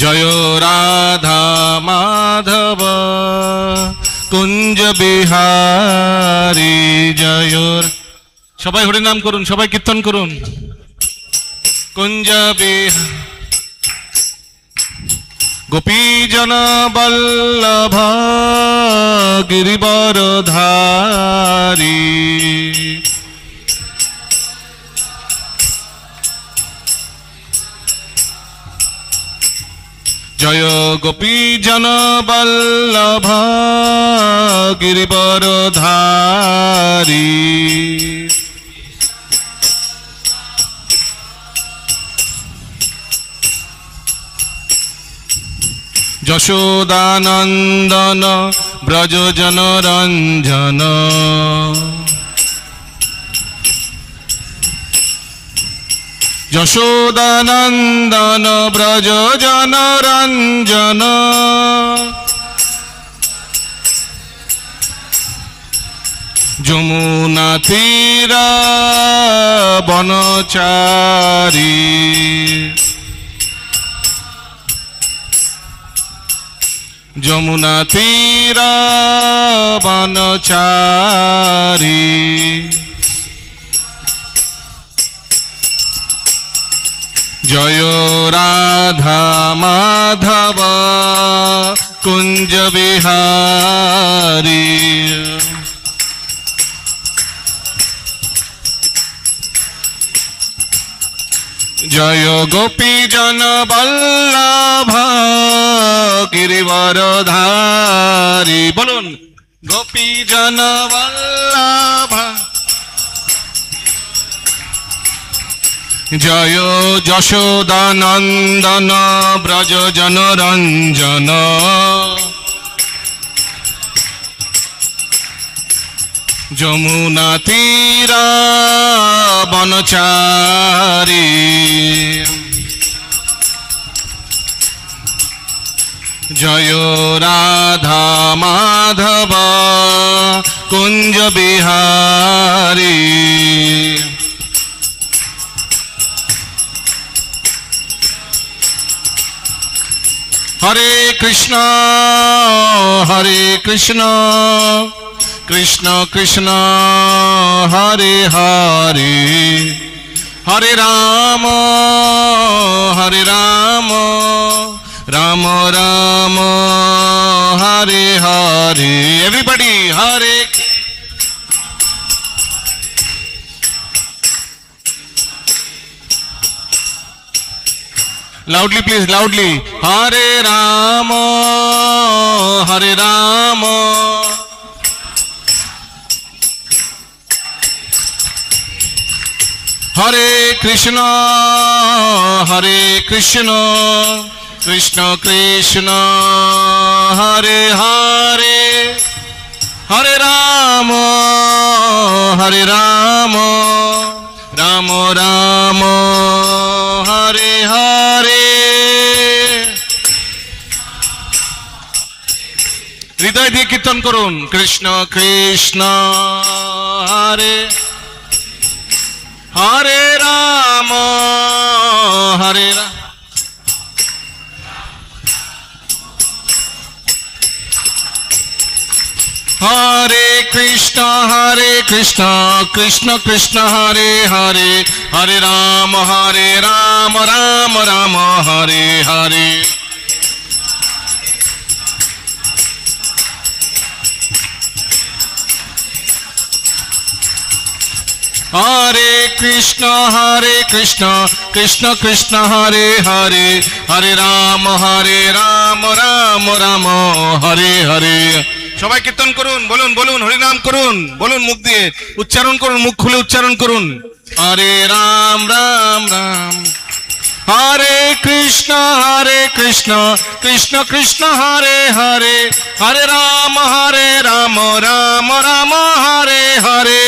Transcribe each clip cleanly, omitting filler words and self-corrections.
জয় রাধা মাধব কুঞ্জ বিহারী জয়। সবাই হরিনাম করুন, সবাই কীর্তন করুন। কুঞ্জ বিহারী গোপীজন বল্লভ গিরিবরধারী জয় গোপীজন বল্লভ গিরিবরধারী। যশোদানন্দন ব্রজজন রঞ্জন যশোদানন্দন ব্রজজন রঞ্জন যমুনা তীর বনচারী যমুনা তীর বনচারী জয় রাধা মাধব কুঞ্জ বিহারী। জয় গোপীজন বল্লভ গিরিবরধারী। বলুন, গোপীজন বল্লভ। জয় যশোদানন্দন ব্রজজন রঞ্জন যমুনা তীর বনচারী জয় রাধা মাধব কুঞ্জ বিহারী। Hare Krishna Hare Krishna Krishna Krishna Hare Hare Hare Ram Ram Ram Hare Hare. Everybody Hare loudly please, loudly. Hare Rama Hare Rama Hare Krishna Hare Krishna Krishna Krishna Hare Hare Hare Rama Rama Rama Hare Hare। হৃদয় দিয়ে কীর্তন করুন, কৃষ্ণ কৃষ্ণ হরে হরে রাম হরে রাম হরে কৃষ্ণ কৃষ্ণ কৃষ্ণ হরে হরে হরে রাম রাম রাম হরে হরে। হরে কৃষ্ণ কৃষ্ণ কৃষ্ণ হরে হরে হরে রাম রাম রাম হরে হরে। সবাই কীর্তন করুন, বলুন বলুন, হরিনাম করুন, বলুন, মুখ দিয়ে উচ্চারণ করুন, মুখ খুলে উচ্চারণ করুন। হরে রাম রাম রাম হরে কৃষ্ণ কৃষ্ণ কৃষ্ণ হরে হরে হরে রাম রাম রাম হরে হরে।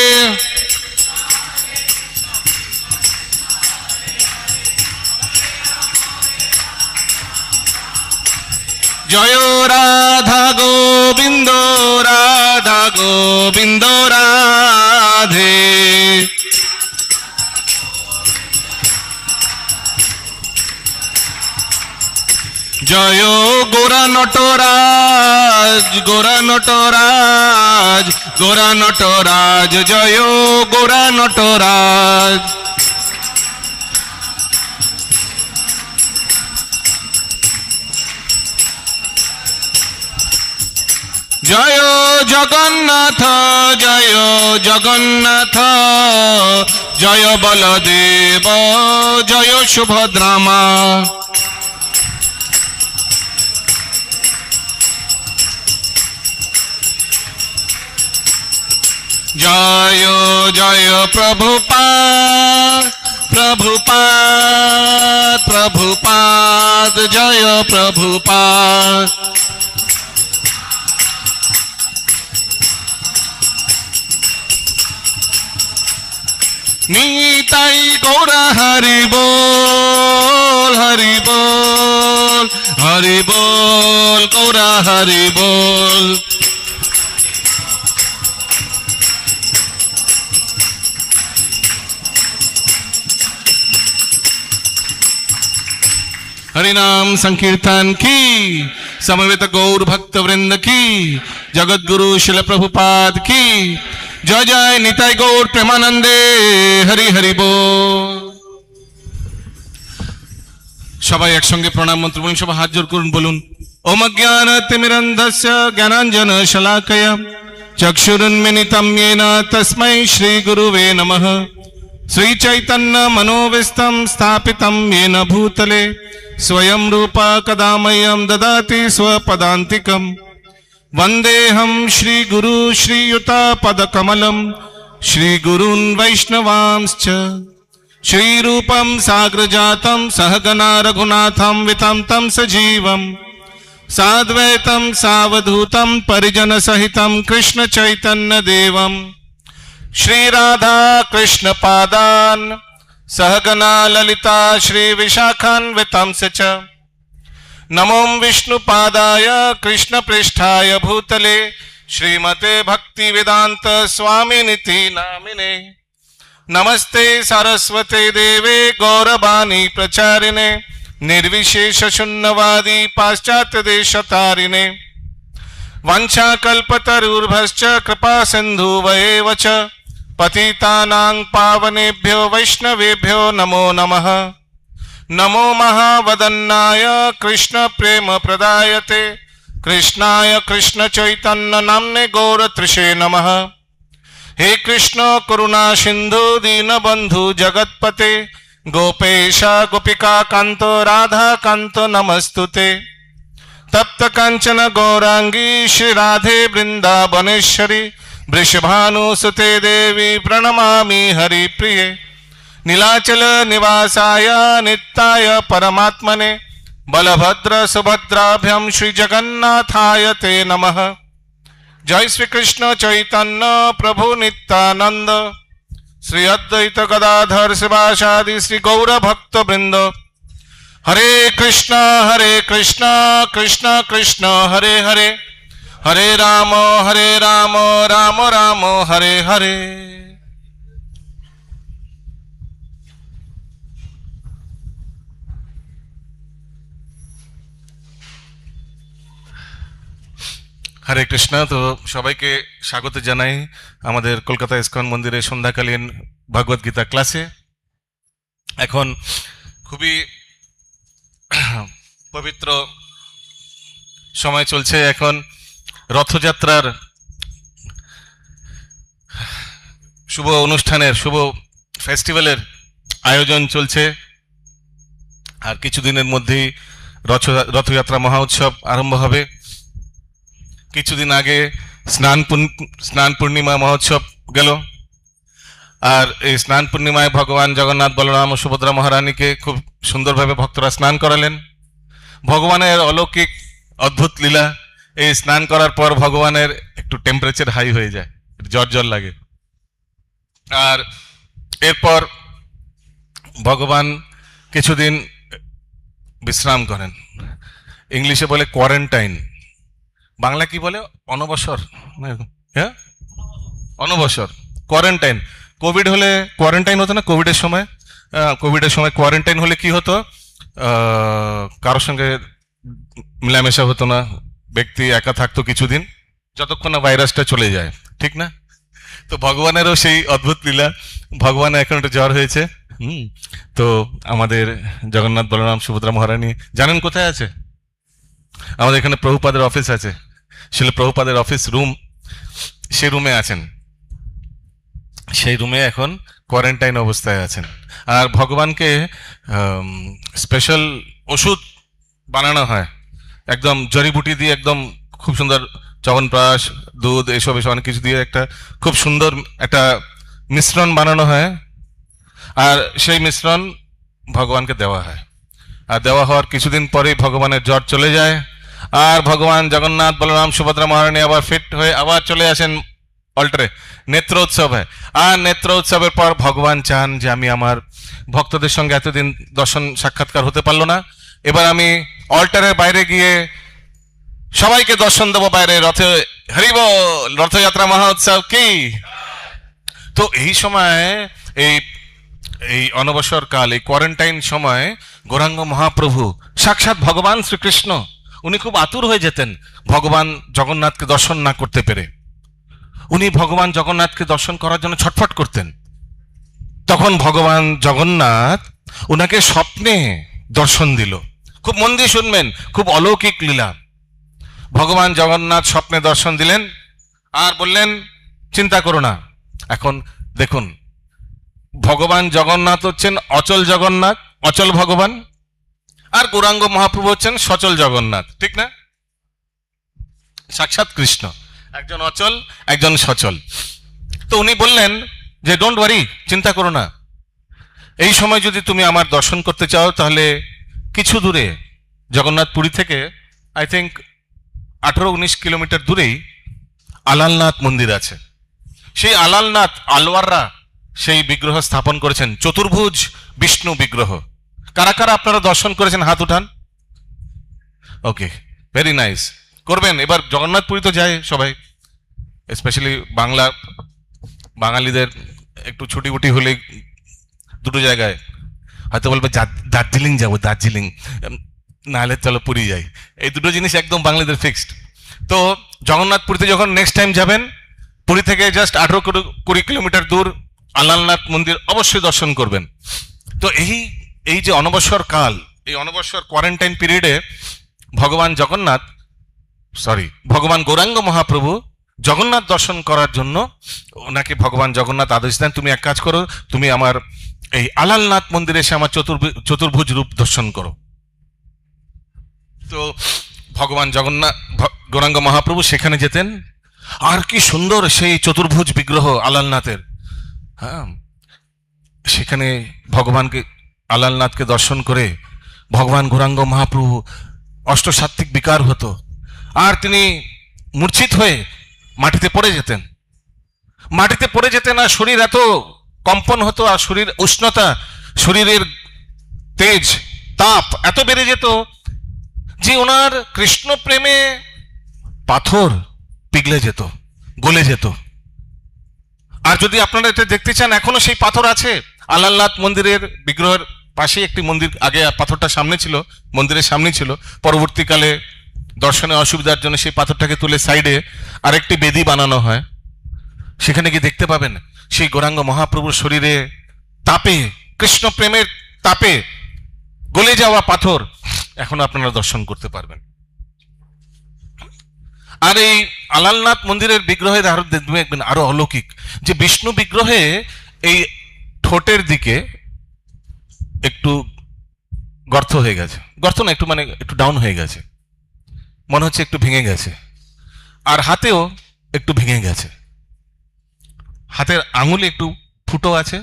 জয় রাধা গোবিন্দ রাধে জয় গোরা নটরাজ, গোরা নটরাজ, গোরা নটরাজ, জয় গোরা নটরাজ। জয় জগন্নাথ, জয় জগন্নাথ, জয় বলদেব, জয় সুভদ্রামা। জয় জয় প্রভুপাদ, প্রভুপাদ, প্রভুপাদ, জয় প্রভুপাদ। নিতাই গৌরা হরি বল, হরি বল, হরি বল, গৌরা হরি বল। हरिनाम संकीर्तन की, समवेत गौर भक्त वृंद की, जगत गुरु शिल प्रभुपाद की जय जय। निताई गौर प्रेमानंदे हरि हरि बोल। সবাই একসঙ্গে প্রণাম মন্ত্র বলুন, সবাই হাত জোর করুন, বলুন ওম অজ্ঞানতিমিরন্ধস্য জ্ঞানাঞ্জন শলাকয়া চক্ষুরুন্মিলিতং येन তস্मै শ্রী গুরুবে নমঃ। শ্রী চৈতন্য मनोविष्टं स्थापितं येन भूतले स्वयं रूपा कदा मह्यं ददाति स्वपदान्तिकं। वन्देऽहं श्रीगुरु श्रीयुतापदकमलं श्रीगुरून् वैष्णवांश्च। श्रीरूपं साग्रजातं सहगना रघुनाथं वितं तं सजीवं साद्वैतं सावधूतं परिजनसहितं कृष्णचैतन्यदेवं श्रीराधा कृष्णपादान् सहगना ललिता श्रीविशाखान्वितांश्च च। नमो विष्णुपादाय कृष्णप्रेष्ठाय भूतले श्रीमते भक्तिवेदान्त स्वामिनिति नामिने। नमस्ते सरस्वते देवे गौरवाणी प्रचारिणे निर्विशेष शून्यवादी पाश्चात्य देशतारिणे। वंशाकल्पतरुर्भश्च कृपा सिन्धुवैव च पतितानां पावनेभ्यो वैष्णवेभ्यो नमो नमः। नमो महावदन्नाय कृष्ण प्रेम प्रदायते कृष्णाय कृष्ण चैतन्य नाम्ने गौरत्रिषे नमः। हे कृष्ण करुणा सिंधु दीनबंधु जगत्पते गोपेश गोपिका कांतो राधा कांतो नमस्तुते। तप्त कांचन गौरांगी श्री राधे वृंदावनेश्वरी वृषभानुसुते देवी प्रणमामि हरिप्रिये। नीलाचल निवासाय नित्याय परमात्मने बलभद्र सुभद्राभ्यां श्री जगन्नाथाय ते नमः। जय श्री कृष्ण चैतन्य प्रभु नित्यानंद श्री अद्वैत गदाधर शिवासादि श्री गौर भक्त वृंद। हरे कृष्ण कृष्ण कृष्ण हरे हरे, हरे राम राम राम हरे हरे। हरे कृष्ण। तो सबाइके स्वागत जानाई आमादेर कलकाता इस्कन मंदिरे सन्ध्याकालीन भगवत गीता क्लासे। एखन खुबই पवित्र समय चलছে। এখন रथयात्रार शुभ अनुष्ठानेर शुभ फेस्टिवलेर आयोजन चलছে। আর কিছুদিনের মধ্যেই रथयात्रा महा उत्सव आरम्भ হবে। কিছুদিন আগে স্নান পূর্ণিমা মহোৎসব গেল। আর এই স্নান পূর্ণিমায় ভগবান জগন্নাথ বলরাম ও সুভদ্রা মহারানীকে খুব সুন্দরভাবে ভক্তরা স্নান করালেন। ভগবানের অলৌকিক অদ্ভুত লীলা। এই স্নান করার পর ভগবানের একটু টেম্পারেচার হাই হয়ে যায়, জ্বর জ্বর লাগে। আর এরপর ভগবান কিছুদিন বিশ্রাম করেন। ইংলিশে বলে কোয়ারেন্টাইন, বাংলা কি বলে অনবসর, হ্যাঁ অনবসর, কোয়ারেন্টাইন। কোভিড হলে কোয়ারেন্টাইন হতো না কোভিডের সময়? কোভিডের সময় কোয়ারেন্টাইন হলে কি হতো, কারোর সঙ্গে মেলামেশা হতো না, ব্যক্তি একা থাকতো কিছুদিন, যতক্ষণ না ভাইরাসটা চলে যায়, ঠিক না? তো ভগবানেরও সেই অদ্ভুত লীলা। ভগবানের এখন একটু জ্বর হয়েছে। হুম। তো আমাদের জগন্নাথ বলরাম সুভদ্রা মহারানী জানেন কোথায় আছে? আমাদের এখানে প্রভুপাদের অফিস আছে, শিল প্রভুপাদের অফিস রুম, সেই রুমে আছেন। সেই রুমে এখন কোয়ারেন্টাইন অবস্থায় আছেন। আর ভগবানকে স্পেশাল ওষুধ বানানো হয়, একদম জড়িবুটি দিয়ে, একদম খুব সুন্দর চ্যবনপ্রাশ, দুধ, এসব এসব অনেক কিছু দিয়ে একটা খুব সুন্দর একটা মিশ্রণ বানানো হয়। আর সেই মিশ্রণ ভগবানকে দেওয়া হয়। আর দেওয়া হওয়ার কিছুদিন পরেই ভগবানের জ্বর চলে যায়। আর ভগবান জগন্নাথ বলরাম সুভদ্রা মহারানী আবার ফিট হয়ে আবার চলে আসেন অল্টারে। নেত্র উৎসব হয়। আর নেত্র উৎসবের পর ভগবান চান যে আমি আমার ভক্তদের সঙ্গে এতদিন দর্শন সাক্ষাৎকার হতে পারলো না, এবার আমি অল্টারের বাইরে গিয়ে সবাইকে দর্শন দেবো বাইরে। রথে হরিব, রথযাত্রা মহা উৎসব কি। তো এই সময় এই এই অনবসর কাল, এই কোয়ারেন্টাইন সময় গৌরাঙ্গ মহাপ্রভু সাক্ষাৎ ভগবান শ্রীকৃষ্ণ, উনি খুব আতুর হয়ে যেতেন ভগবান জগন্নাথকে দর্শন না করতে পেরে। উনি ভগবান জগন্নাথকে দর্শন করার জন্য ছটফট করতেন। তখন ভগবান জগন্নাথ উনাকে স্বপ্নে দর্শন দিল। খুব মন দিয়ে শুনবেন, খুব অলৌকিক লীলা। ভগবান জগন্নাথ স্বপ্নে দর্শন দিলেন আর বললেন চিন্তা করো না। এখন দেখুন, ভগবান জগন্নাথ হচ্ছেন অচল জগন্নাথ, অচল ভগবান, আর গৌরাঙ্গ মহাপ্রভু হচ্ছেন সচল জগন্নাথ, ঠিক না? সাক্ষাৎ কৃষ্ণ, একজন অচল একজন সচল। তো উনি বললেন যে ডোন্ট ওয়ারি, চিন্তা করো না। এই সময় যদি তুমি আমার দর্শন করতে চাও তাহলে কিছু দূরে, জগন্নাথ পুরী থেকে আই থিঙ্ক 18-19 কিলোমিটার দূরেই আলালনাথ মন্দির আছে। সেই আলালনাথ আলওয়াররা সেই বিগ্রহ স্থাপন করেছেন, চতুর্ভুজ বিষ্ণু বিগ্রহ। কারা কারা আপনারা দর্শন করেছেন হাত উঠান। ওকে, ভেরি নাইস। করবেন এবার, জগন্নাথ পুরী তো যায় সবাই, স্পেশালি বাঙালিদের একটু ছুটি বুটি হলে দুটো জায়গায় হয়তো বলবে দার্জিলিং যাবো, দার্জিলিং, নাহলে চলো পুরী যাই। এই দুটো জিনিস একদম বাঙালিদের ফিক্সড। তো জগন্নাথ পুরীতে যখন নেক্সট টাইম যাবেন, পুরী থেকে জাস্ট 18-20 কিলোমিটার দূর আলালনাথ মন্দির অবশ্যই দর্শন করবেন। তো এই যে অনবসর কাল, এই অনবসর কোয়ারেন্টাইন পিরিয়ডে ভগবান গৌরাঙ্গ মহাপ্রভু জগন্নাথ দর্শন করার জন্য ওনাকে ভগবান জগন্নাথ আদেশ দেন, তুমি এক কাজ করো, তুমি আমার এই আলালনাথ মন্দিরে এসে আমার চতুর্ভুজ রূপ দর্শন করো। তো ভগবান জগন্নাথ গৌরাঙ্গ মহাপ্রভু সেখানে যেতেন। আর কি সুন্দর সেই চতুর্ভুজ বিগ্রহ আলালনাথের। হ্যাঁ, সেখানে আলালনাথকে দর্শন করে ভগবান গৌরাঙ্গ মহাপ্রভু অষ্টসাত্ত্বিক বিকার হতো, আর তিনি মূর্ছিত হয়ে মাটিতে পড়ে যেতেন। আর শরীর এত কম্পন হতো, আর শরীর উষ্ণতা, শরীরের তেজ তাপ এত বেড়ে যেত যে ওনার কৃষ্ণ প্রেমে পাথর পিঘলে যেত, গলে যেত। আর যদি আপনারা এটা দেখতে চান, এখনো সেই পাথর আছে আলালনাথ মন্দিরের বিগ্রহের পাশে। একটি মন্দির, আগে পাথরটা সামনে ছিল, মন্দিরের সামনে ছিল, পরবর্তীকালে দর্শনে অসুবিধার জন্য সেই পাথরটাকে তুলে সাইডে আরেকটি বেদি বানানো হয়। সেখানে গিয়ে দেখতে পাবেন সেই গৌরাঙ্গ মহাপ্রভুর শরীরে তাপে, কৃষ্ণ প্রেমের তাপে গলে যাওয়া পাথর এখন আপনারা দর্শন করতে পারবেন। আর এই আলালনাথ মন্দিরের বিগ্রহের আরো দেখবেন আরো অলৌকিক, যে বিষ্ণু বিগ্রহে এই ঠোঁটের দিকে একটু গর্ত হয়ে গেছে, গর্ত না, একটু মানে একটু ডাউন হয়ে গেছে, মনে হচ্ছে একটু ভেঙে গেছে। আর হাতেও একটু ভেঙে গেছে, হাতের আঙুলে একটু ফুটো আছে,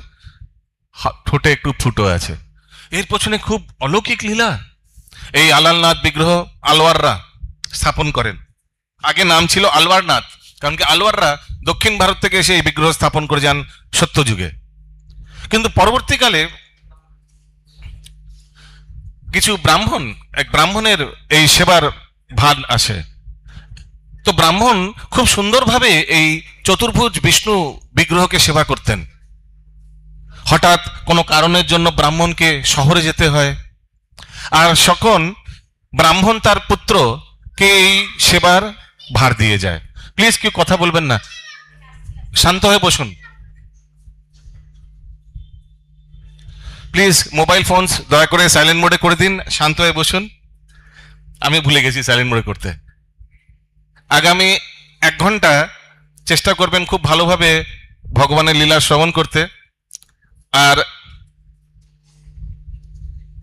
ঠোঁটে একটু ফুটো আছে। এর পেছনে খুব অলৌকিক লীলা। এই আলালনাথ বিগ্রহ আলওয়াররা স্থাপন করেন। আগে নাম ছিল আলওয়ারনাথ, কারণ কি আলওয়াররা দক্ষিণ ভারত থেকে এসে এই বিগ্রহ স্থাপন করে যান সত্যযুগে। কিন্তু পরবর্তীকালে কিছু ব্রাহ্মণের এই সেবার ভার আসে। তো ব্রাহ্মণ খুব সুন্দরভাবে এই চতুর্ভুজ বিষ্ণু বিগ্রহকে সেবা করতেন। হঠাৎ কোনো কারণের জন্য ব্রাহ্মণকে শহরে যেতে হয়, আর ব্রাহ্মণ তার পুত্রকে এই সেবার ভার দিয়ে যায়। প্লিজ কেউ কথা বলবেন না, শান্ত হয়ে বসুন। প্লিজ মোবাইল ফোনস দয়া করে সাইলেন্ট মোডে করে দিন, শান্ত হয়ে বসুন। আমি ভুলে গেছি সাইলেন্ট মোডে করতে। আগামী 1 ঘন্টা চেষ্টা করবেন খুব ভালোভাবে ভগবানের লীলা শ্রবণ করতে। আর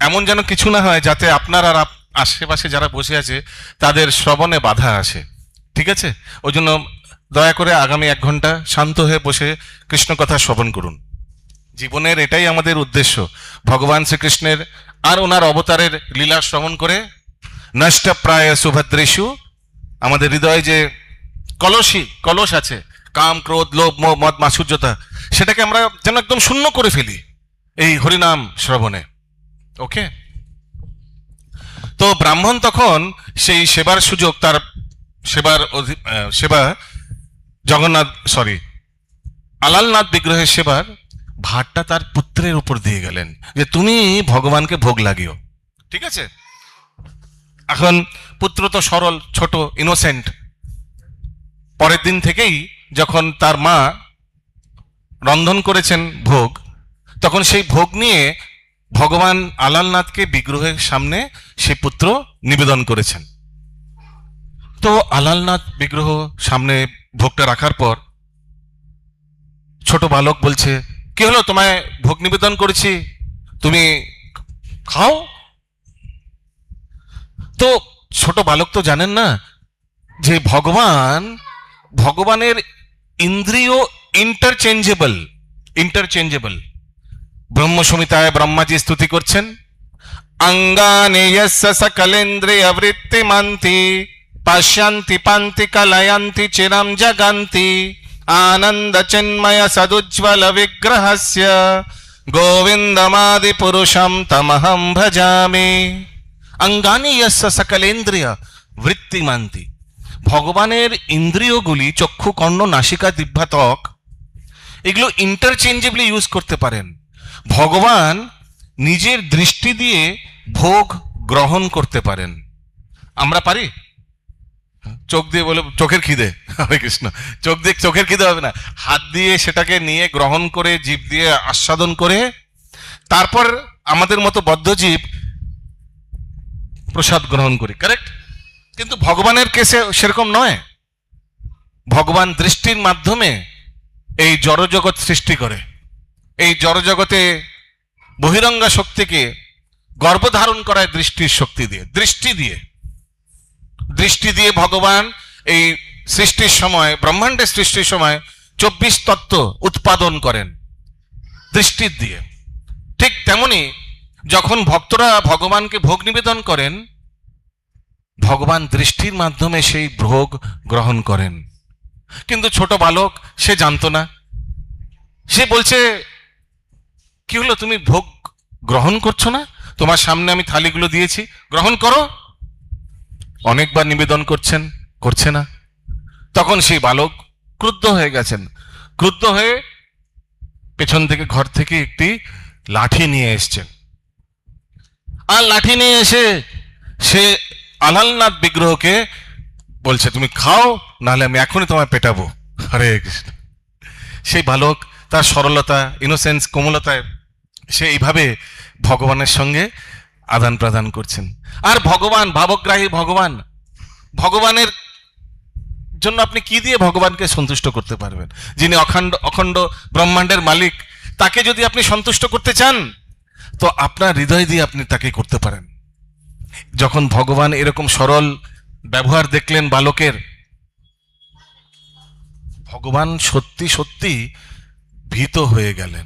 এমন যেন কিছু না হয় যাতে আপনার আর আশেপাশে যারা বসে আছে তাদের শ্রবণে বাধা আসে, ঠিক আছে? ওই জন্য দয়া করে আগামী 1 ঘন্টা শান্ত হয়ে বসে কৃষ্ণ কথা শ্রবণ করুন। জীবনের এটাই আমাদের উদ্দেশ্য, ভগবান শ্রীকৃষ্ণের আর ওনার অবতারের লীলা শ্রবণ করে নষ্ট প্রায় সুভদ্রেষু, আমাদের হৃদয়ে যে কলস আছে, কাম ক্রোধ লোভ মোহ মদ মাৎসর্যতা, সেটাকে আমরা যেন একদম শূন্য করে ফেলি এই হরিনাম শ্রবণে। ওকে, তো ব্রাহ্মণ তখন সেই সেবার সুযোগ, তার সেবা আলালনাথ বিগ্রহের সেবার ভারটা তার পুত্রের উপর দিয়ে গেলেন যে তুমি ভগবানকে ভোগ লাগিও, ঠিক আছে? এখন পুত্র তো সরল, ছোট, ইনোসেন্ট। পরের দিন থেকেই যখন তার মা রন্ধন করেছেন ভোগ, তখন সেই ভোগ নিয়ে ভগবান আলালনাথকে বিগ্রহের সামনে সে পুত্র নিবেদন করেছেন। তো আলালনাথ বিগ্রহ সামনে ভোগটা রাখার পর ছোট বালক বলছে, কি হলো, তোমায় ভোগ নিবেদন করেছি, তুমি খাও। তো ছোট বালক তো জানেন না যে ভগবানের ইন্দ্রিয় ইন্টারচেঞ্জেবল। ব্রহ্ম সংহিতায় ব্রহ্মাজি স্তুতি করছেন, অঙ্গানি যস্য সকলেন্দ্রিয় বৃত্তিমন্তি পশ্যন্তি পান্তি কলয়ন্তি চিরম জগন্তি আনন্দ চিন্ময় সদুজ্জ্বল বিগ্রহস্য গোবিন্দমাদি পুরুষম তমহং ভজামি। অঙ্গানি যস্য সকলেন্দ্রিয় বৃত্তিমন্তি, ভগবানের ইন্দ্রিয়গুলি চক্ষু কর্ণ নাসিকা জিহ্বা ত্বক, এগুলো ইন্টারচেঞ্জেবলি ইউজ করতে পারেন। ভগবান নিজের দৃষ্টি দিয়ে ভোগ গ্রহণ করতে পারেন, আমরা পারি? চোখ দিয়ে বলে চোখের খিদে, হরে কৃষ্ণ, চোখের খিদে হবে না, হাত দিয়ে সেটাকে নিয়ে গ্রহণ করে জিভ দিয়ে আস্বাদন করে তারপর আমাদের মতো বদ্ধজীব প্রসাদ গ্রহণ করি, কারেক্ট? কিন্তু ভগবানের কেসে সেরকম নয়। ভগবান দৃষ্টির মাধ্যমে এই জড়জগৎ সৃষ্টি করে, এই জড়জগতে বহিরঙ্গা শক্তিকে গর্ভধারণ করায় দৃষ্টির শক্তি দিয়ে, দৃষ্টি দিয়ে ভগবান এই সৃষ্টির সময়, ব্রহ্মাণ্ডের সৃষ্টির সময় 24 তত্ত্ব উৎপাদন করেন দৃষ্টির দিয়ে। ঠিক তেমনি যখন ভক্তরা ভগবানকে ভোগ নিবেদন করেন, ভগবান দৃষ্টির মাধ্যমে সেই ভোগ গ্রহণ করেন। কিন্তু ছোট বালক সে জানতো না, সে বলছে, কি হলো, তুমি ভোগ গ্রহণ করছো না? তোমার সামনে আমি থালিগুলো দিয়েছি, গ্রহণ করো। অনেকবার নিবেদন করছে না। তখন সেই বালক ক্রুদ্ধ হয়ে গেছেন, ক্রুদ্ধ হয়ে পেছন থেকে ঘর থেকে একটি লাঠি নিয়ে এসছেন। আর লাঠি নিয়ে এসে সে আলালনাথ বিগ্রহকে বলছে, তুমি খাও, নাহলে আমি এখনই তোমায় পেটাবো। হরে কৃষ্ণ। সেই বালক তার সরলতা, ইনোসেন্স, কোমলতায় সে এইভাবে ভগবানের সঙ্গে আদান প্রদান করছেন। আর ভগবান ভাবগ্রাহী, ভগবানের জন্য আপনি কি দিয়ে ভগবানকে সন্তুষ্ট করতে পারবেন? যিনি অখণ্ড ব্রহ্মাণ্ডের মালিক, তাকে যদি আপনি সন্তুষ্ট করতে চান তো আপনার হৃদয় দিয়ে আপনি তাকে করতে পারেন। যখন ভগবান এরকম সরল ব্যবহার দেখলেন বালকের, ভগবান সত্যি সত্যি ভীত হয়ে গেলেন।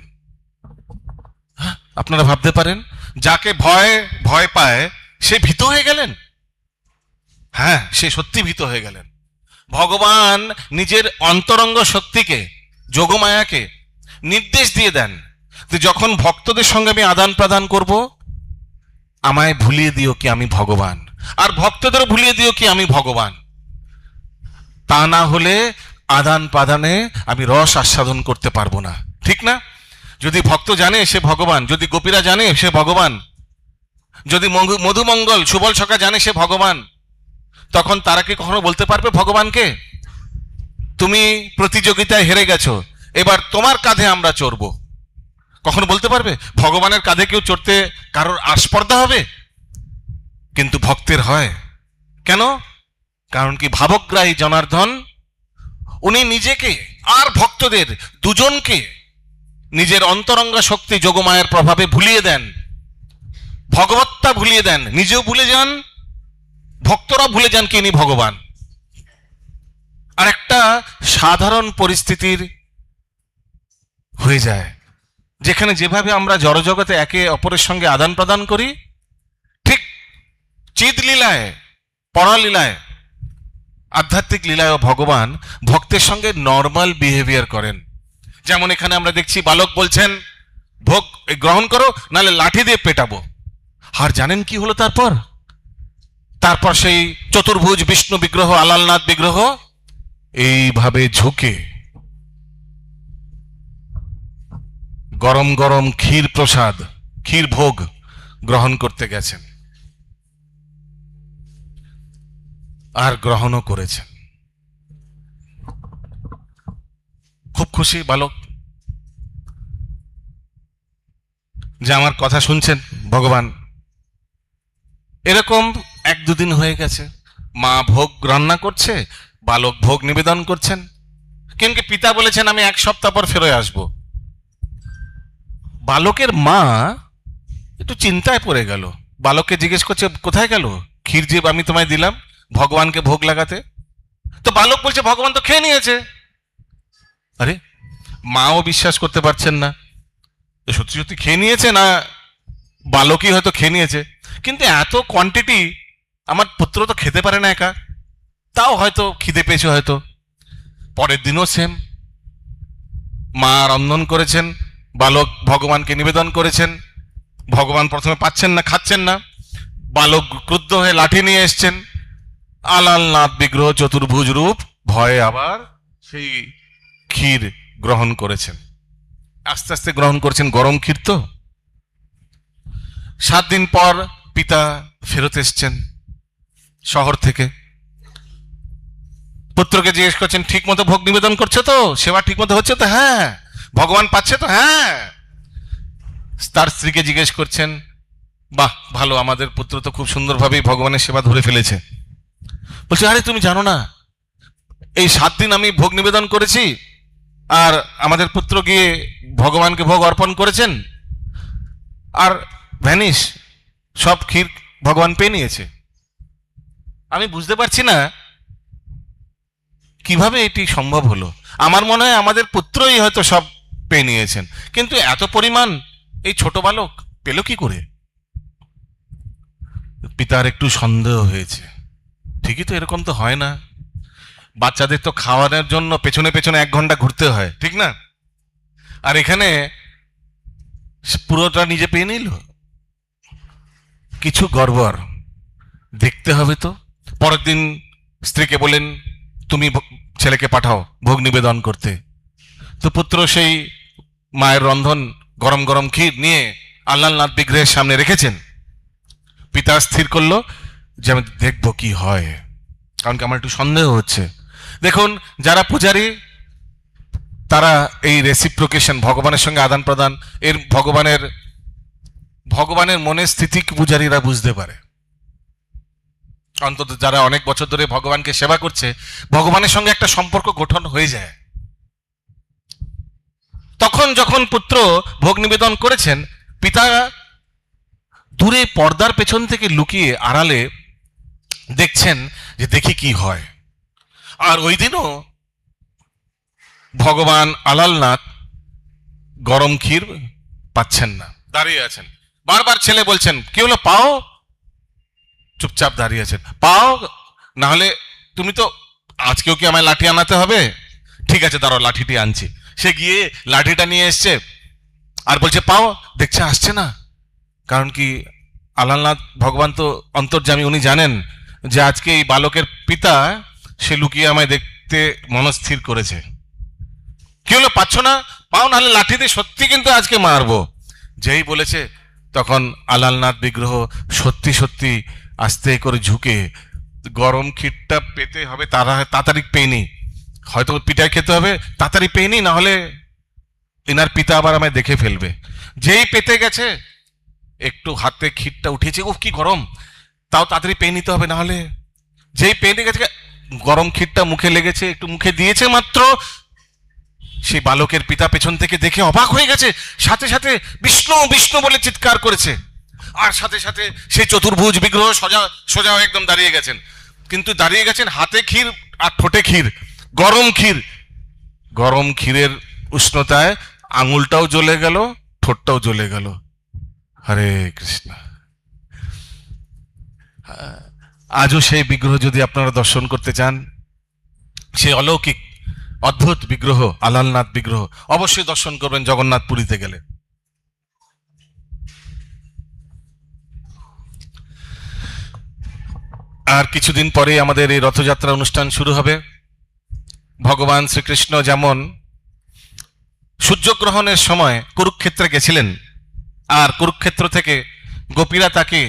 আপনারা ভাবতে পারেন, যাকে ভয় পায় সে ভীত হয়ে গেলেন? হ্যাঁ, সে সত্যি ভীত হয়ে গেলেন। ভগবান নিজের অন্তরঙ্গ শক্তিকে, যোগমায়াকে নির্দেশ দিয়ে দেন যে যখন ভক্তদের সঙ্গে আমি আদান প্রদান করব, আমায় ভুলিয়ে দিও কি আমি ভগবান, আর ভক্তদেরও ভুলিয়ে দিও কি আমি ভগবান। তা না হলে আদান প্রদানে আমি রস আস্বাদন করতে পারবো না, ঠিক না? যদি ভক্ত জানে সে ভগবান, যদি গোপীরা জানে সে ভগবান, যদি মধুমঙ্গল সুবল সখা জানে সে ভগবান, তখন তারা কি কখনো বলতে পারবে ভগবানকে তুমি প্রতিযোগিতায় হেরে গেছো, এবার তোমার কাঁধে আমরা চড়বো? কখনো বলতে পারবে? ভগবানের কাঁধে কেউ চড়তে কারোর আস্পর্ধা হবে? কিন্তু ভক্তের হয়। কেন? কারণ কি ভাবগ্রাহী জনার্দন উনি নিজেকে আর ভক্তদের দুজনকে নিজের অন্তরঙ্গ শক্তি যোগমায়ের প্রভাবে ভুলিয়ে দেন, ভগবত্তা ভুলিয়ে দেন, নিজেও ভুলে যান, ভক্তরা ভুলে যান কি ইনি ভগবান। আর একটা সাধারণ পরিস্থিতির হয়ে যায় যেখানে যেভাবে আমরা জড়জগতে একে অপরের সঙ্গে আদান প্রদান করি, ঠিক চিদ লীলায়, পরালীলায়, আধ্যাত্মিক লীলায় ভগবান ভক্তের সঙ্গে নর্মাল বিহেভিয়ার করেন। যেমন এখানে আমরা দেখছি বালক বলছেন ভোগ গ্রহণ করো, নাহলে লাঠি দিয়ে পেটাবো। আর জানেন কি হলো তারপর? তারপর সেই চতুর্ভুজ বিষ্ণু বিগ্রহ, আলালনাথ বিগ্রহ এইভাবে ঝুঁকে গরম গরম ক্ষীর প্রসাদ, ক্ষীর ভোগ গ্রহণ করতে গেছেন, আর গ্রহণও করেছেন। খুব খুশি বালক যে আমার কথা শুনছেন ভগবান। এরকম এক দুদিন হয়ে গেছে, মা ভোগ রান্না করছে, বালক ভোগ নিবেদন করছেন, কিন্তু পিতা বলেছেন আমি এক সপ্তাহ পর ফেরত আসবো। বালকের মা একটু চিন্তায় পড়ে গেল, বালককে জিজ্ঞেস করছে কোথায় গেল ক্ষীর যে আমি তোমায় দিলাম ভগবানকে ভোগ লাগাতে? তো বালক বলছে ভগবান তো খেয়ে নিয়েছে। আরে, মাও বিশ্বাস করতে পারছেন না সত্যি সত্যি খেয়ে নিয়েছে, না বালকই হয়তো খেয়ে নিয়েছে। কিন্তু এত কোয়ান্টিটি আমার পুত্র তো খেতে পারে না একা, তাও হয়তো খিদে পেয়েছে হয়তো। পরের দিনও সেম, মা রন্ধন করেছেন, বালক ভগবানকে নিবেদন করেছেন, ভগবান প্রথমে পাচ্ছেন না, খাচ্ছেন না, বালক ক্রুদ্ধ হয়ে লাঠি নিয়ে এসছেন, আলালনাথ বিগ্রহ চতুর্ভুজ রূপ ভয়ে আবার সেই ক্ষীর গ্রহণ করেছেন। আস্তে আস্তে গ্রহণ করছেন, গরম ক্ষীর তো। 7 দিন পর পিতা ফেরত এসছেন শহর থেকে, পুত্রকে জিজ্ঞেস করছেন ঠিক মতো ভোগ নিবেদন করছে তো, সেবা ঠিক মতো হচ্ছে তো? হ্যাঁ। ভগবান পাচ্ছে তো? হ্যাঁ। তার স্ত্রীকে জিজ্ঞেস করছেন বাহ ভালো, আমাদের পুত্র তো খুব সুন্দরভাবেই ভগবানের সেবা ধরে ফেলেছে। বলছে আরে তুমি জানো না, এই 7 দিন আমি ভোগ নিবেদন করেছি, আর আমাদের পুত্র গিয়ে ভগবানকে ভোগ অর্পণ করেছেন, আর ভ্যানিশ সব ক্ষীর ভগবান পেয়ে নিয়েছে। আমি বুঝতে পারছি না কিভাবে এটি সম্ভব হলো। আমার মনে হয় আমাদের পুত্রই হয়তো সব পেয়ে নিয়েছেন, কিন্তু এত পরিমাণ এই ছোট বালক পেল কি করে? পিতার একটু সন্দেহ হয়েছে, ঠিকই তো, এরকম তো হয় না, বাচ্চাদের তো খাওয়ানোর জন্য পেছনে পেছনে 1 ঘন্টা ঘুরতে হয়, ঠিক না? আর এখানে পুরোটা নিজে পেয়ে নিল, কিছু গড়বড়, দেখতে হবে তো। পরের দিন স্ত্রীকে বলেন তুমি ছেলেকে পাঠাও ভোগ নিবেদন করতে। তো পুত্র সেই মায়ের রন্ধন গরম গরম ক্ষীর নিয়ে আল্লাহনাথ বিগ্রহের সামনে রেখেছেন। পিতা স্থির করলো যে আমি দেখবো কি হয়, কারণ কি আমার একটু সন্দেহ হচ্ছে। দেখুন, যারা পূজারী তারা এই রেসিপ্রোকেশন, ভগবানের সঙ্গে আদান প্রদান, এর ভগবানের মনের স্থিতি পূজারীরা বুঝতে পারে। অন্তত যারা অনেক বছর ধরে ভগবানকে সেবা করছে, ভগবানের সঙ্গে একটা সম্পর্ক গঠন হয়ে যায়। তখন যখন পুত্র ভোগ নিবেদন করেছেন, পিতা দূরে পর্দার পেছন থেকে লুকিয়ে আড়ালে দেখছেন যে দেখি কি হয়। আর ওই দিনও ভগবান আলালনাথ গরম ক্ষীর পাচ্ছেন না, দাঁড়িয়ে আছেন। বারবার ছেলে বলছেন কি হলো, পাও। চুপচাপ দাঁড়িয়ে আছেন, পাও, না হলে তুমি তো আজকেও কি আমায় লাঠি আনাতে হবে? ঠিক আছে দাঁড়াও, লাঠিটি আনছি। সে গিয়ে লাঠিটা নিয়ে এসছে আর বলছে পাও। দেখছে আসছে না, কারণ কি আলালনাথ ভগবান তো অন্তর্যামী, উনি জানেন যে আজকে এই বালকের পিতা সে লুকিয়ে আমায় দেখতে মনস্থির করেছে। কি হলো, পাচ্ছ না? পাও, নাহলে লাঠি দিয়ে সত্যি কিন্তু আজকে মারবো। যেই বলেছে তখন আলালনাথ বিগ্রহ সত্যি সত্যি আস্তে করে ঝুঁকে গরম ক্ষীরটা পেতে হবে, তাড়াতাড়ি পেয়ে হয়তো পিঠায় খেতে হবে, তাড়াতাড়ি পেয়ে না হলে এনার পিতা আবার আমায় দেখে ফেলবে। যেই পেতে গেছে একটু হাতে ক্ষীরটা উঠেছে, ও কি গরম, তাও তাড়াতাড়ি পেয়ে নিতে হবে, না হলে যেই পেয়ে গেছে গরম ক্ষীরটা মুখে লেগেছে, একটু মুখে দিয়েছে মাত্র, সেই বালকের পিতা পেছন থেকে দেখে অবাক হয়ে গেছে, সাথে সাথে বিষ্ণু বিষ্ণু বলে চিৎকার করেছে, আর সাথে সাথে সেই চতুর্ভুজ বিগ্রহ সোজা সোজা একদম দাঁড়িয়ে গেছেন। কিন্তু দাঁড়িয়ে গেছেন হাতে ক্ষীর আর ঠোঁটে ক্ষীর, গরম ক্ষীর। গরম ক্ষীরের উষ্ণতায় আঙুলটাও জ্বলে গেল, ঠোঁটটাও জ্বলে গেল। হরে কৃষ্ণ। আজও সেই বিগ্রহ যদি আপনারা দর্শন করতে চান, সেই অলৌকিক অদ্ভুত বিগ্রহ আলালনাথ বিগ্রহ অবশ্যই দর্শন করবেন জগন্নাথ পুরীতে গেলে। আর কিছুদিন পরে আমাদের এই রথযাত্রা অনুষ্ঠান শুরু হবে। ভগবান শ্রীকৃষ্ণ যেমন সূর্যগ্রহণের সময় কুরুক্ষেত্রে গেছিলেন, আর কুরুক্ষেত্র থেকে গোপীরা তাকে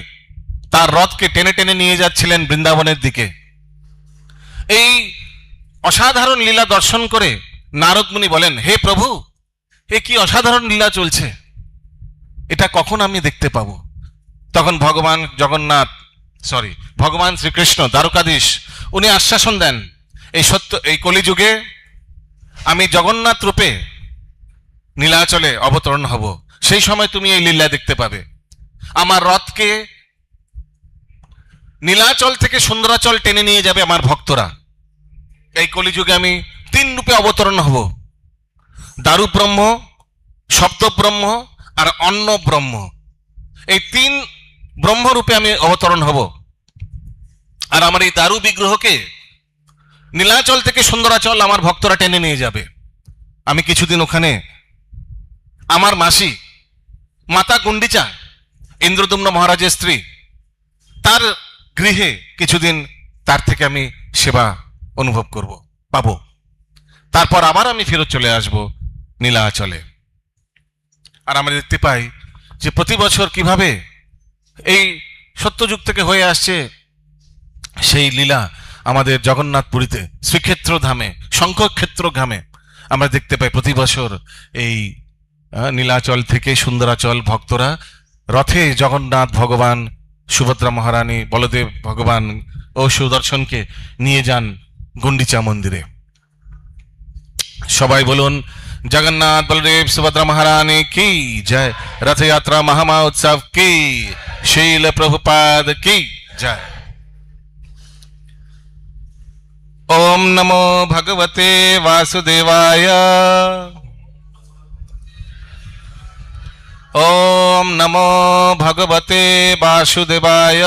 তার রথকে টেনে টেনে নিয়ে যাচ্ছিলেন বৃন্দাবনের দিকে। এই অসাধারণ লীলা দর্শন করে নারদ মুনি বলেন, হে প্রভু, এ কি অসাধারণ লীলা চলছে, এটা কখন আমি দেখতে পাবো? তখন ভগবান শ্রীকৃষ্ণ দ্বারকাধীশ উনি আশ্বাসন দেন, এই কলিযুগে আমি জগন্নাথ রূপে নীলাচলে অবতরণ হব, সেই সময় তুমি এই লীলা দেখতে পাবে। আমার রথকে নীলাচল থেকে সুন্দরাচল টেনে নিয়ে যাবে আমার ভক্তরা। এই কলিযুগে আমি 3 রূপে অবতরণ হব, দারু ব্রহ্ম, শব্দ ব্রহ্ম আর অন্ন ব্রহ্ম। এই 3 ব্রহ্মরূপে আমি অবতরণ হব। আর আমার এই দারু বিগ্রহকে নীলাচল থেকে সুন্দরাচল আমার ভক্তরা টেনে নিয়ে যাবে। আমি কিছুদিন ওখানে আমার মাসি মাতা গুন্ডিচা, ইন্দ্রদুম্ন মহারাজের স্ত্রী, তার গৃহে কিছুদিন তার থেকে আমি সেবা অনুভব পাবো। তারপর আবার আমি ফেরত চলে আসব নীলাচলে। আর আমরা দেখতে পাই যে প্রতি বছর কিভাবে এই সত্যযুগ থেকে হয়ে আসছে সেই লীলা আমাদের জগন্নাথ পুরীতে শ্রীক্ষেত্র ধামে, শঙ্খক্ষেত্র ধামে আমরা দেখতে পাই। প্রতি বছর এই নীলাচল থেকে সুন্দরাচল ভক্তরা রথে জগন্নাথ ভগবান, সুভদ্রা মহারানী, বলদেব ভগবান ও সুদর্শনকে নিয়ে যান গুন্ডিচা মন্দিরে। সবাই বলুন, জগন্নাথ বলদেব সুভদ্রা মহারানী কি জয়, রথযাত্রা মহামহোৎসব কি, শীল প্রভুপাদ কি জয়। ओम नमो भगवते वासुदेवाय, ओम नमो भगवते वासुदेवाय,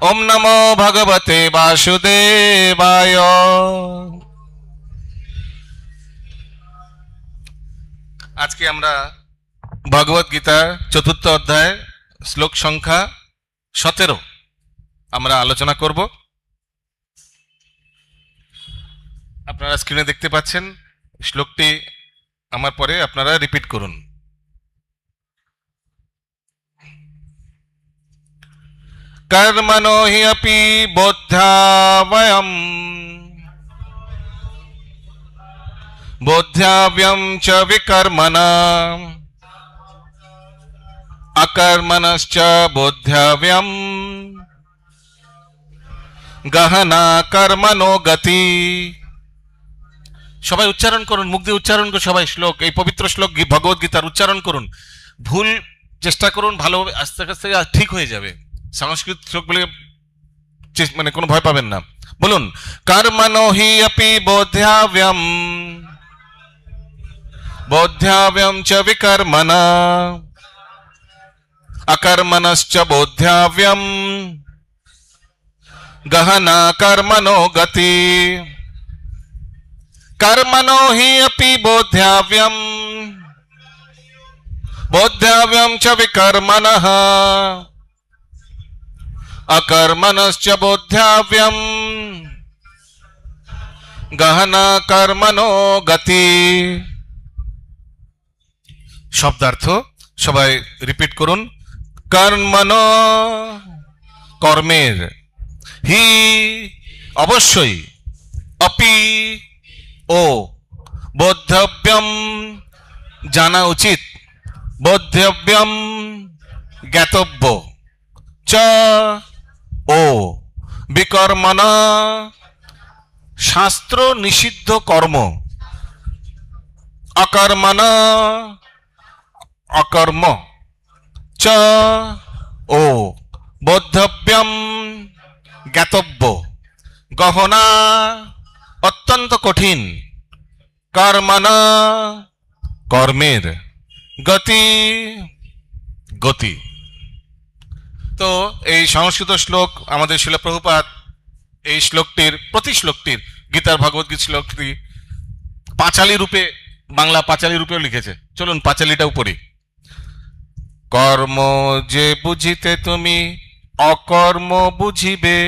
ओम नमो भगवते वासुदेवाय। আজকে আমরা ভগবত গীতার 4th অধ্যায় শ্লোক সংখ্যা 17 আমরা আলোচনা করব। আপনারা স্ক্রিনে দেখতে পাচ্ছেন শ্লোকটি, আমার পরে আপনারা রিপিট করুন। কর্মণো হি অপি बोध्याव्यं च विकर्मणा अकर्मणश्च बोध्याव्यं गहना कर्मणो गति। সবাই উচ্চারণ করুন, মুখ দিয়ে উচ্চারণ করুন সবাই শ্লোক, এই পবিত্র শ্লোক ভগবত গীতার উচ্চারণ করুন। ভুল চেষ্টা করুন, ভালোভাবে আস্তে আস্তে ঠিক হয়ে যাবে। সংস্কৃত শ্লোক বলে মানে কোনো ভয় পাবেন না। বলুন, কর্মণো হি অপি बोध्याव्यं बोध्याव्यं च विकर्मणा अकर्मणश्च बोध्याव्यं गहना कर्मणो गति। कर्मणो हि अपि बोध्याव्यं बोध्याव्यं च विकर्मणः अकर्मणश्च बोध्याव्यं गहना कर्मणो गति। শব্দার্থ সবাই রিপিট করুন। কর্মণ, কর্মের, হি অবশ্যই, অপি ও, বোদ্ধব্যম জানা উচিত, বোদ্ধব্যম জ্ঞাতব্য, চ ও, বিকর্মণ শাস্ত্র নিষিদ্ধ কর্ম, অকর্মণ অকর্ম, চ ও, বোদ্ধব্যম জ্ঞাতব্য, গহনা অত্যন্ত কঠিন, কর্মণ কর্মের, গতি গতি। তো এই সংস্কৃত শ্লোক আমাদের শিল প্রভুপাদ এই শ্লোকটির, প্রতি শ্লোকটির, গীতার ভগবদ্গীত শ্লোকটি পাঁচালী রূপে, বাংলা পাঁচালী রূপেও লিখেছে। চলুন পাঁচালীটাও পড়ি। কর্ম যে বুঝিতে তুমি অকর্ম বুঝিবে,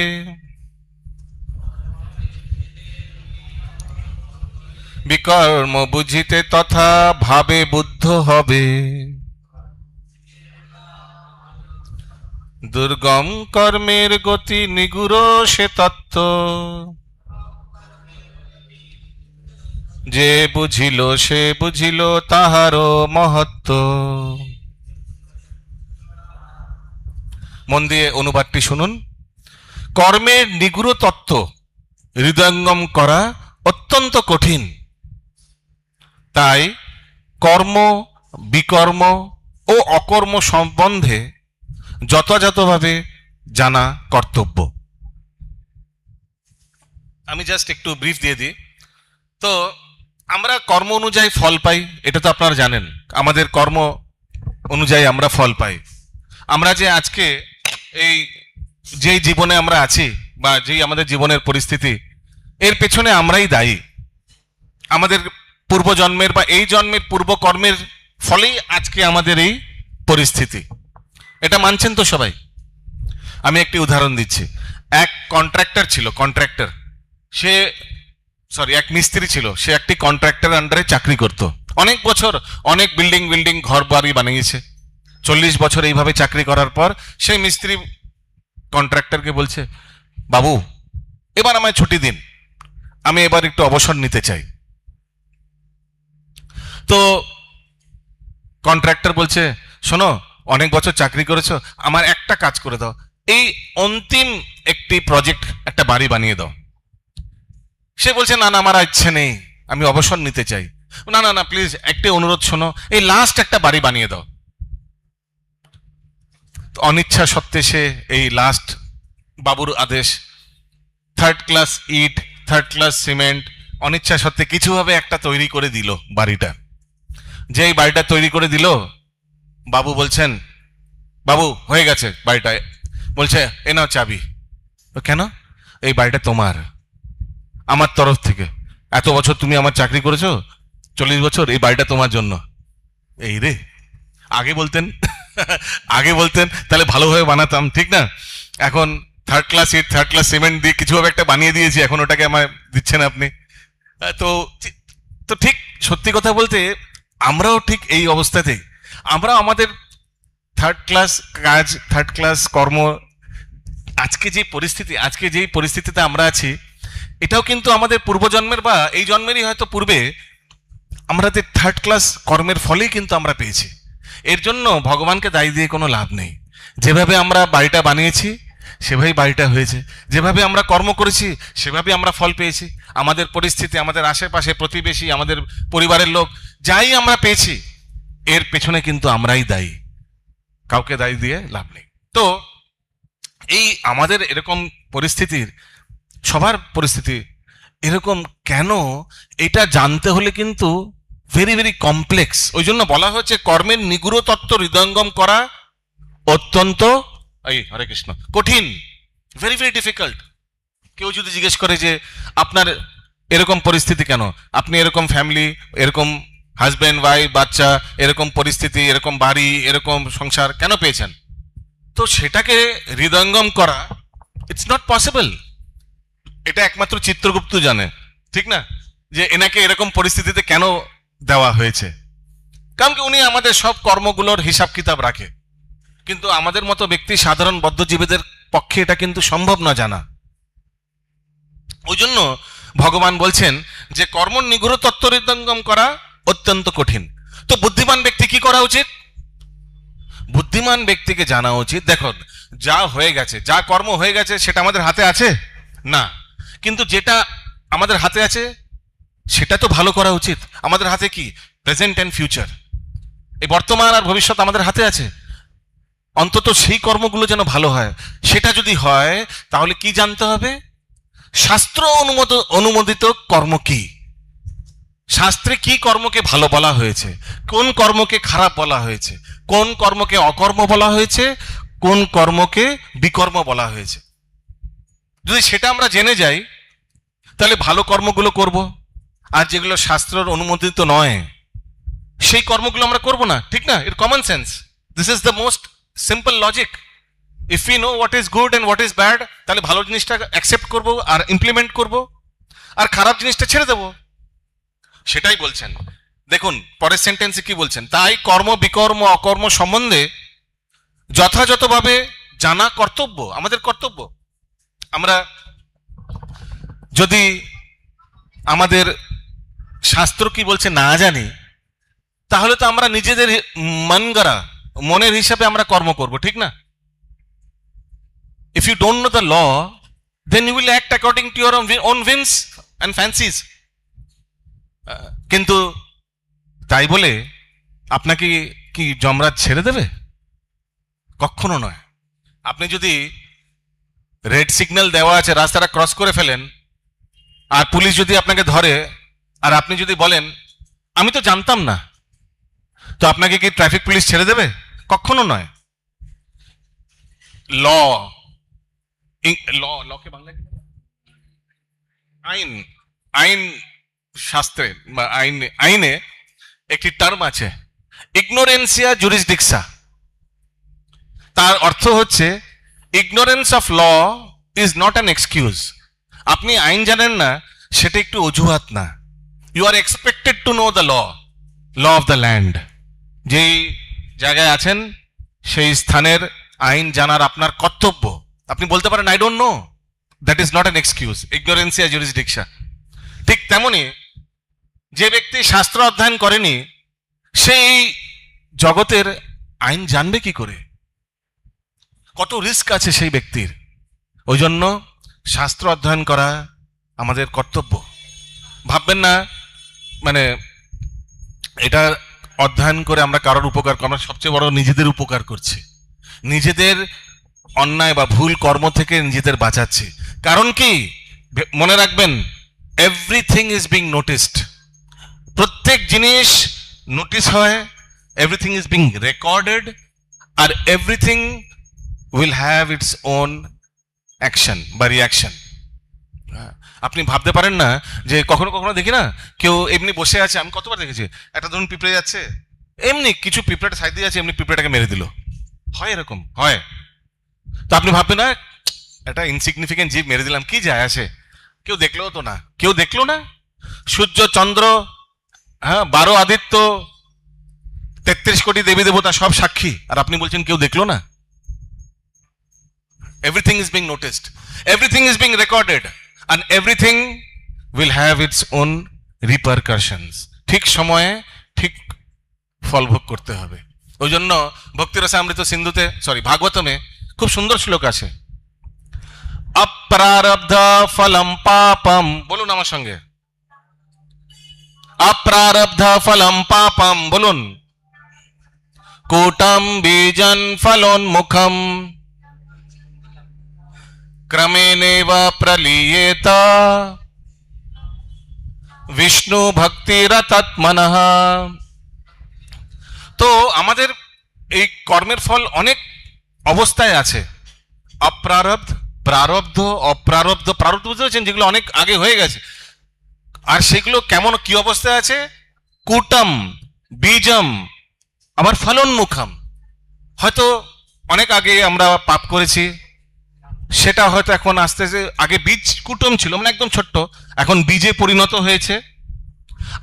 বিকর্ম বুঝিতে তথা ভাবে বুদ্ধ হবে, দুর্গম কর্মের গতি নিগুড় সে তত্ত্ব, যে বুঝিল সে বুঝিল তাহারও মহত্ব। মন দিয়ে অনুবাদটি শুনুন। কর্মের নিগুড় তত্ত্ব হৃদয়ঙ্গম করা অত্যন্ত কঠিন, তাই কর্ম, বিকর্ম ও অকর্ম সম্বন্ধে যথাযথভাবে জানা কর্তব্য। আমি জাস্ট একটু ব্রিফ দিয়ে দিই। তো আমরা কর্ম অনুযায়ী ফল পাই, এটা তো আপনারা জানেন। আমাদের কর্ম অনুযায়ী আমরা ফল পাই। আমরা যে আজকে এই যেই জীবনে আমরা আছি, বা যেই আমাদের জীবনের পরিস্থিতি, এর পেছনে আমরাই দায়ী। আমাদের পূর্বজন্মের বা এই জন্মের পূর্ব কর্মের ফলেই আজকে আমাদের এই পরিস্থিতি। এটা মানছেন তো সবাই? আমি একটি উদাহরণ দিচ্ছি। এক কন্ট্রাক্টর ছিল, কন্ট্রাক্টর, সে এক মিস্ত্রি ছিল, সে একটি কন্ট্রাক্টর আন্ডারে চাকরি করত। অনেক বছর অনেক বিল্ডিং ঘর বাড়ি বানিয়েছে। 40 বছর এইভাবে চাকরি করার পর সেই মিস্ত্রি কন্ট্রাক্টরকে বলছে, বাবু এবার আমায় ছুটি দিন, আমি এবার একটু অবসর নিতে চাই। তো কন্ট্রাক্টর বলছে, শোনো অনেক বছর চাকরি করেছো, আমার একটা কাজ করে দাও, এই অন্তিম একটি প্রজেক্ট, একটা বাড়ি বানিয়ে দাও। সে বলছে, না না আমার ইচ্ছে নেই, আমি অবসর নিতে চাই। না না না প্লিজ একটি অনুরোধ শোনো, এই লাস্ট একটা বাড়ি বানিয়ে দাও। অনিচ্ছা সত্ত্বে সে এই লাস্ট, বাবুর আদেশ, 3rd ক্লাস ইট, 3rd ক্লাস সিমেন্ট, অনিচ্ছা সত্ত্বে কিছুভাবে একটা তৈরি করে দিল বাড়িটা। যে এই বাড়িটা তৈরি করে দিল, বাবু বলছেন, বাবু হয়ে গেছে বাড়িটা। বলছে, এ নাও চাবি। কেন? এই বাড়িটা তোমার, আমার তরফ থেকে। এত বছর তুমি আমার চাকরি করেছো, 40 বছর, এই বাড়িটা তোমার জন্য। এই রে, আগে বলতেন আগে বলতেন তাহলে ভালোভাবে বানাতাম, ঠিক না? এখন 3rd ক্লাস ইট, 3rd ক্লাস সিমেন্ট দিয়ে কিছুভাবে একটা বানিয়ে দিয়েছি, এখন ওটাকে আমায় দিচ্ছেন আপনি। তো তো ঠিক সত্যি কথা বলতে আমরাও ঠিক এই অবস্থাতেই। আমরা আমাদের 3rd ক্লাস কাজ, 3rd ক্লাস কর্ম, আজকে যে পরিস্থিতি, আজকে যেই পরিস্থিতিতে আমরা আছি, এটাও কিন্তু আমাদের পূর্বজন্মের বা এই জন্মেরই হয়তো পূর্বে আমাদের 3rd ক্লাস কর্মের ফলেই কিন্তু আমরা পেয়েছি। এর জন্য ভগবানকে দায়ী দিয়ে কোনো লাভ নেই। যেভাবে আমরা বাড়িটা বানিয়েছি সেভাবেই বাড়িটা হয়েছে, যেভাবে আমরা কর্ম করেছি সেভাবে আমরা ফল পেয়েছি। আমাদের পরিস্থিতি, আমাদের আশেপাশে প্রতিবেশী, আমাদের পরিবারের লোক, যাই আমরা পেয়েছি এর পেছনে কিন্তু আমরাই দায়ী, কাউকে দায়ী দিয়ে লাভ নেই। তো এই আমাদের এরকম পরিস্থিতির, সবার পরিস্থিতি এরকম কেন, এটা জানতে হলে কিন্তু ভেরি ভেরি কমপ্লেক্স। ওই জন্য বলা হয়েছে কর্মের নিগুড় তত্ত্ব হৃদয়ঙ্গম করা অত্যন্ত, এই হরে কৃষ্ণ, কঠিন, ভেরি ভেরি ডিফিকাল্ট। কেউ যদি জিজ্ঞেস করে যে আপনার এরকম পরিস্থিতি কেন, আপনি এরকম ফ্যামিলি, এরকম হাজব্যান্ড ওয়াইফ, বাচ্চা, এরকম পরিস্থিতি, এরকম বাড়ি, এরকম সংসার কেন পেয়েছেন, তো সেটাকে হৃদয়ঙ্গম করা ইটস নট পসিবল। এটা একমাত্র চিত্রগুপ্ত জানে, ঠিক না, যে এনাকে এরকম পরিস্থিতিতে কেন দেওয়া হয়েছে। কারণ কি উনি আমাদের সব কর্মগুলোর হিসাব কিতাব রাখে। কিন্তু আমাদের মতো ব্যক্তি, সাধারণ বদ্ধজীবীদের পক্ষে এটা কিন্তু সম্ভব না জানা। ওই জন্য ভগবান বলছেন যে কর্ম নিগূঢ় তত্ত্ব হৃদয়ঙ্গম করা অত্যন্ত কঠিন। তো বুদ্ধিমান ব্যক্তি কি করা উচিত? বুদ্ধিমান ব্যক্তিকে জানা উচিত, দেখো যা হয়ে গেছে, যা কর্ম হয়ে গেছে সেটা আমাদের হাতে আছে না, কিন্তু যেটা আমাদের হাতে আছে সেটা তো ভালো করা উচিত। আমাদের হাতে কি? প্রেজেন্ট অ্যান্ড ফিউচার, এই বর্তমান আর ভবিষ্যৎ আমাদের হাতে আছে। অন্তত সেই কর্মগুলো যেন ভালো হয়। সেটা যদি হয় তাহলে কি জানতে হবে? শাস্ত্র অনুমোদিত কর্ম কি, শাস্ত্রে কি কর্মকে ভালো বলা হয়েছে, কোন কর্মকে খারাপ বলা হয়েছে, কোন কর্মকে অকর্ম বলা হয়েছে, কোন কর্মকে বিকর্ম বলা হয়েছে। যদি সেটা আমরা জেনে যাই তাহলে ভালো কর্মগুলো করব, আর যেগুলো শাস্ত্রের অনুমোদিত নয় সেই কর্মগুলো আমরা করব না। ঠিক না? এর common sense, this is the most simple logic. If you know what is good and what is bad, তাহলে ভালো জিনিসটা অ্যাকসেপ্ট করব আর ইমপ্লিমেন্ট করব, আর খারাপ জিনিসটা ছেড়ে দেব। সেটাই বলছেন। দেখুন পরের সেন্টেন্সে কি বলছেন, তাই কর্ম বিকর্ম অকর্ম সম্বন্ধে যথাযথভাবে জানা কর্তব্য, আমাদের কর্তব্য। আমরা যদি আমাদের শাস্ত্র কি বলছে না জানি, তাহলে তো আমরা নিজেদের মন গড়া, মনের হিসাবে আমরা কর্ম করব, ঠিক না? If you don't know the law, then you will act according to your own whims and fancies. কিন্তু তাই বলে আপনাকে কি যমরাজ ছেড়ে দেবে? কখনো নয়। আপনি যদি রেড সিগন্যাল দেওয়া আছে, রাস্তাটা ক্রস করে ফেলেন, আর পুলিশ যদি আপনাকে ধরে, আর আপনি যদি বলেন আমি তো জানতাম না, তো আপনাকে কি ট্রাফিক পুলিশ ছেড়ে দেবে? কখনো নয়। ল, লকে বাংলা কি? আইন। আইন শাস্ত্রে বা আইনে একটি টার্ম আছে, ইগনোরেন্সিয়া জুরিসডিকশা। তার অর্থ হচ্ছে ignorance of law is not an excuse. আপনি আইন জানেন না সেটা একটু অজুহাত না। You are expected to know the law of the land. যেই জায়গায় আছেন সেই স্থানের আইন জানার আপনার কর্তব্য। আপনি বলতে পারেন I don't know, that is not an excuse, ইগনোরেন্সিয়া জুরিসডিকশা। ঠিক তেমনি যে ব্যক্তি শাস্ত্র অধ্যয়ন করেনি সেই জগতের আইন জানবে কি করে? কত রিস্ক আছে সেই ব্যক্তির। ওই জন্য শাস্ত্র অধ্যয়ন করা আমাদের কর্তব্য। ভাববেন না মানে এটা অধ্যয়ন করে আমরা কারোর উপকার, আমরা সবচেয়ে বড় নিজেদের উপকার করছি, নিজেদের অন্যায় বা ভুল কর্ম থেকে নিজেদের বাঁচাচ্ছি। কারণ কি মনে রাখবেন, এভরিথিং ইজ বিং নোটিসড। প্রত্যেক জিনিস নোটিস হয়, এভরিথিং ইজ বিং রেকর্ডেড, আর everything will have its own action বা রিয়াকশন। আপনি ভাবতে পারেন না যে কখনো কখনো দেখি না কেউ এমনি বসে আছে, আমি কতবার দেখেছি, একটা ধরুন পিঁপড়ে যাচ্ছে, এমনি কিছু পিঁপড়েটা সাইড দিয়ে আছে, এমনি পিঁপড়েটাকে মেরে দিল। হয় এরকম হয়। তো আপনি ভাববেন না একটা ইনসিগনিফিকেন্ট জীব মেরে দিলাম, কি যায় আসে, কেউ দেখলো তো না, কেউ দেখলো না। সূর্য চন্দ্র, হ্যাঁ 12 আদিত্য, 33 কোটি দেবী দেবতা সব সাক্ষী, আর আপনি বলছেন কেউ দেখলো না। Everything is being noticed, everything is being recorded, and everything will have its own repercussions. ঠিক সময়ে ঠিক ফল ভোগ করতে হবে। ওই জন্য ভক্তিরসামৃত সিন্ধুতে, ভাগবতমে খুব সুন্দর শ্লোক আছে, অপ্রারব্ধ ফলম পাপম, বলুন আমার সঙ্গে, অপ্রারব্ধ ফলম পাপম, বলুন, কূটম বীজন ফলোন্মুখম ক্রমেণেব প্রলীয়েত বিষ্ণু ভক্তিরতৎমনঃ। তো আমাদের এই কর্মের ফল অনেক অবস্থায় আছে, অপ্রারব্ধ, প্রারব্ধ, অপ্রারব্ধ। প্রারব্ধ বুঝতে পারছেন, যেগুলো অনেক আগে হয়ে গেছে, আর সেগুলো কেমন কি অবস্থায় আছে, কূটম বীজম, আবার ফলোন্মুখম। হয়তো অনেক আগে আমরা পাপ করেছি, সেটা হয়তো এখন আস্তে আস্তে, আগে বীজ কুটুম ছিল মানে একদম ছোট্ট, এখন বীজে পরিণত হয়েছে।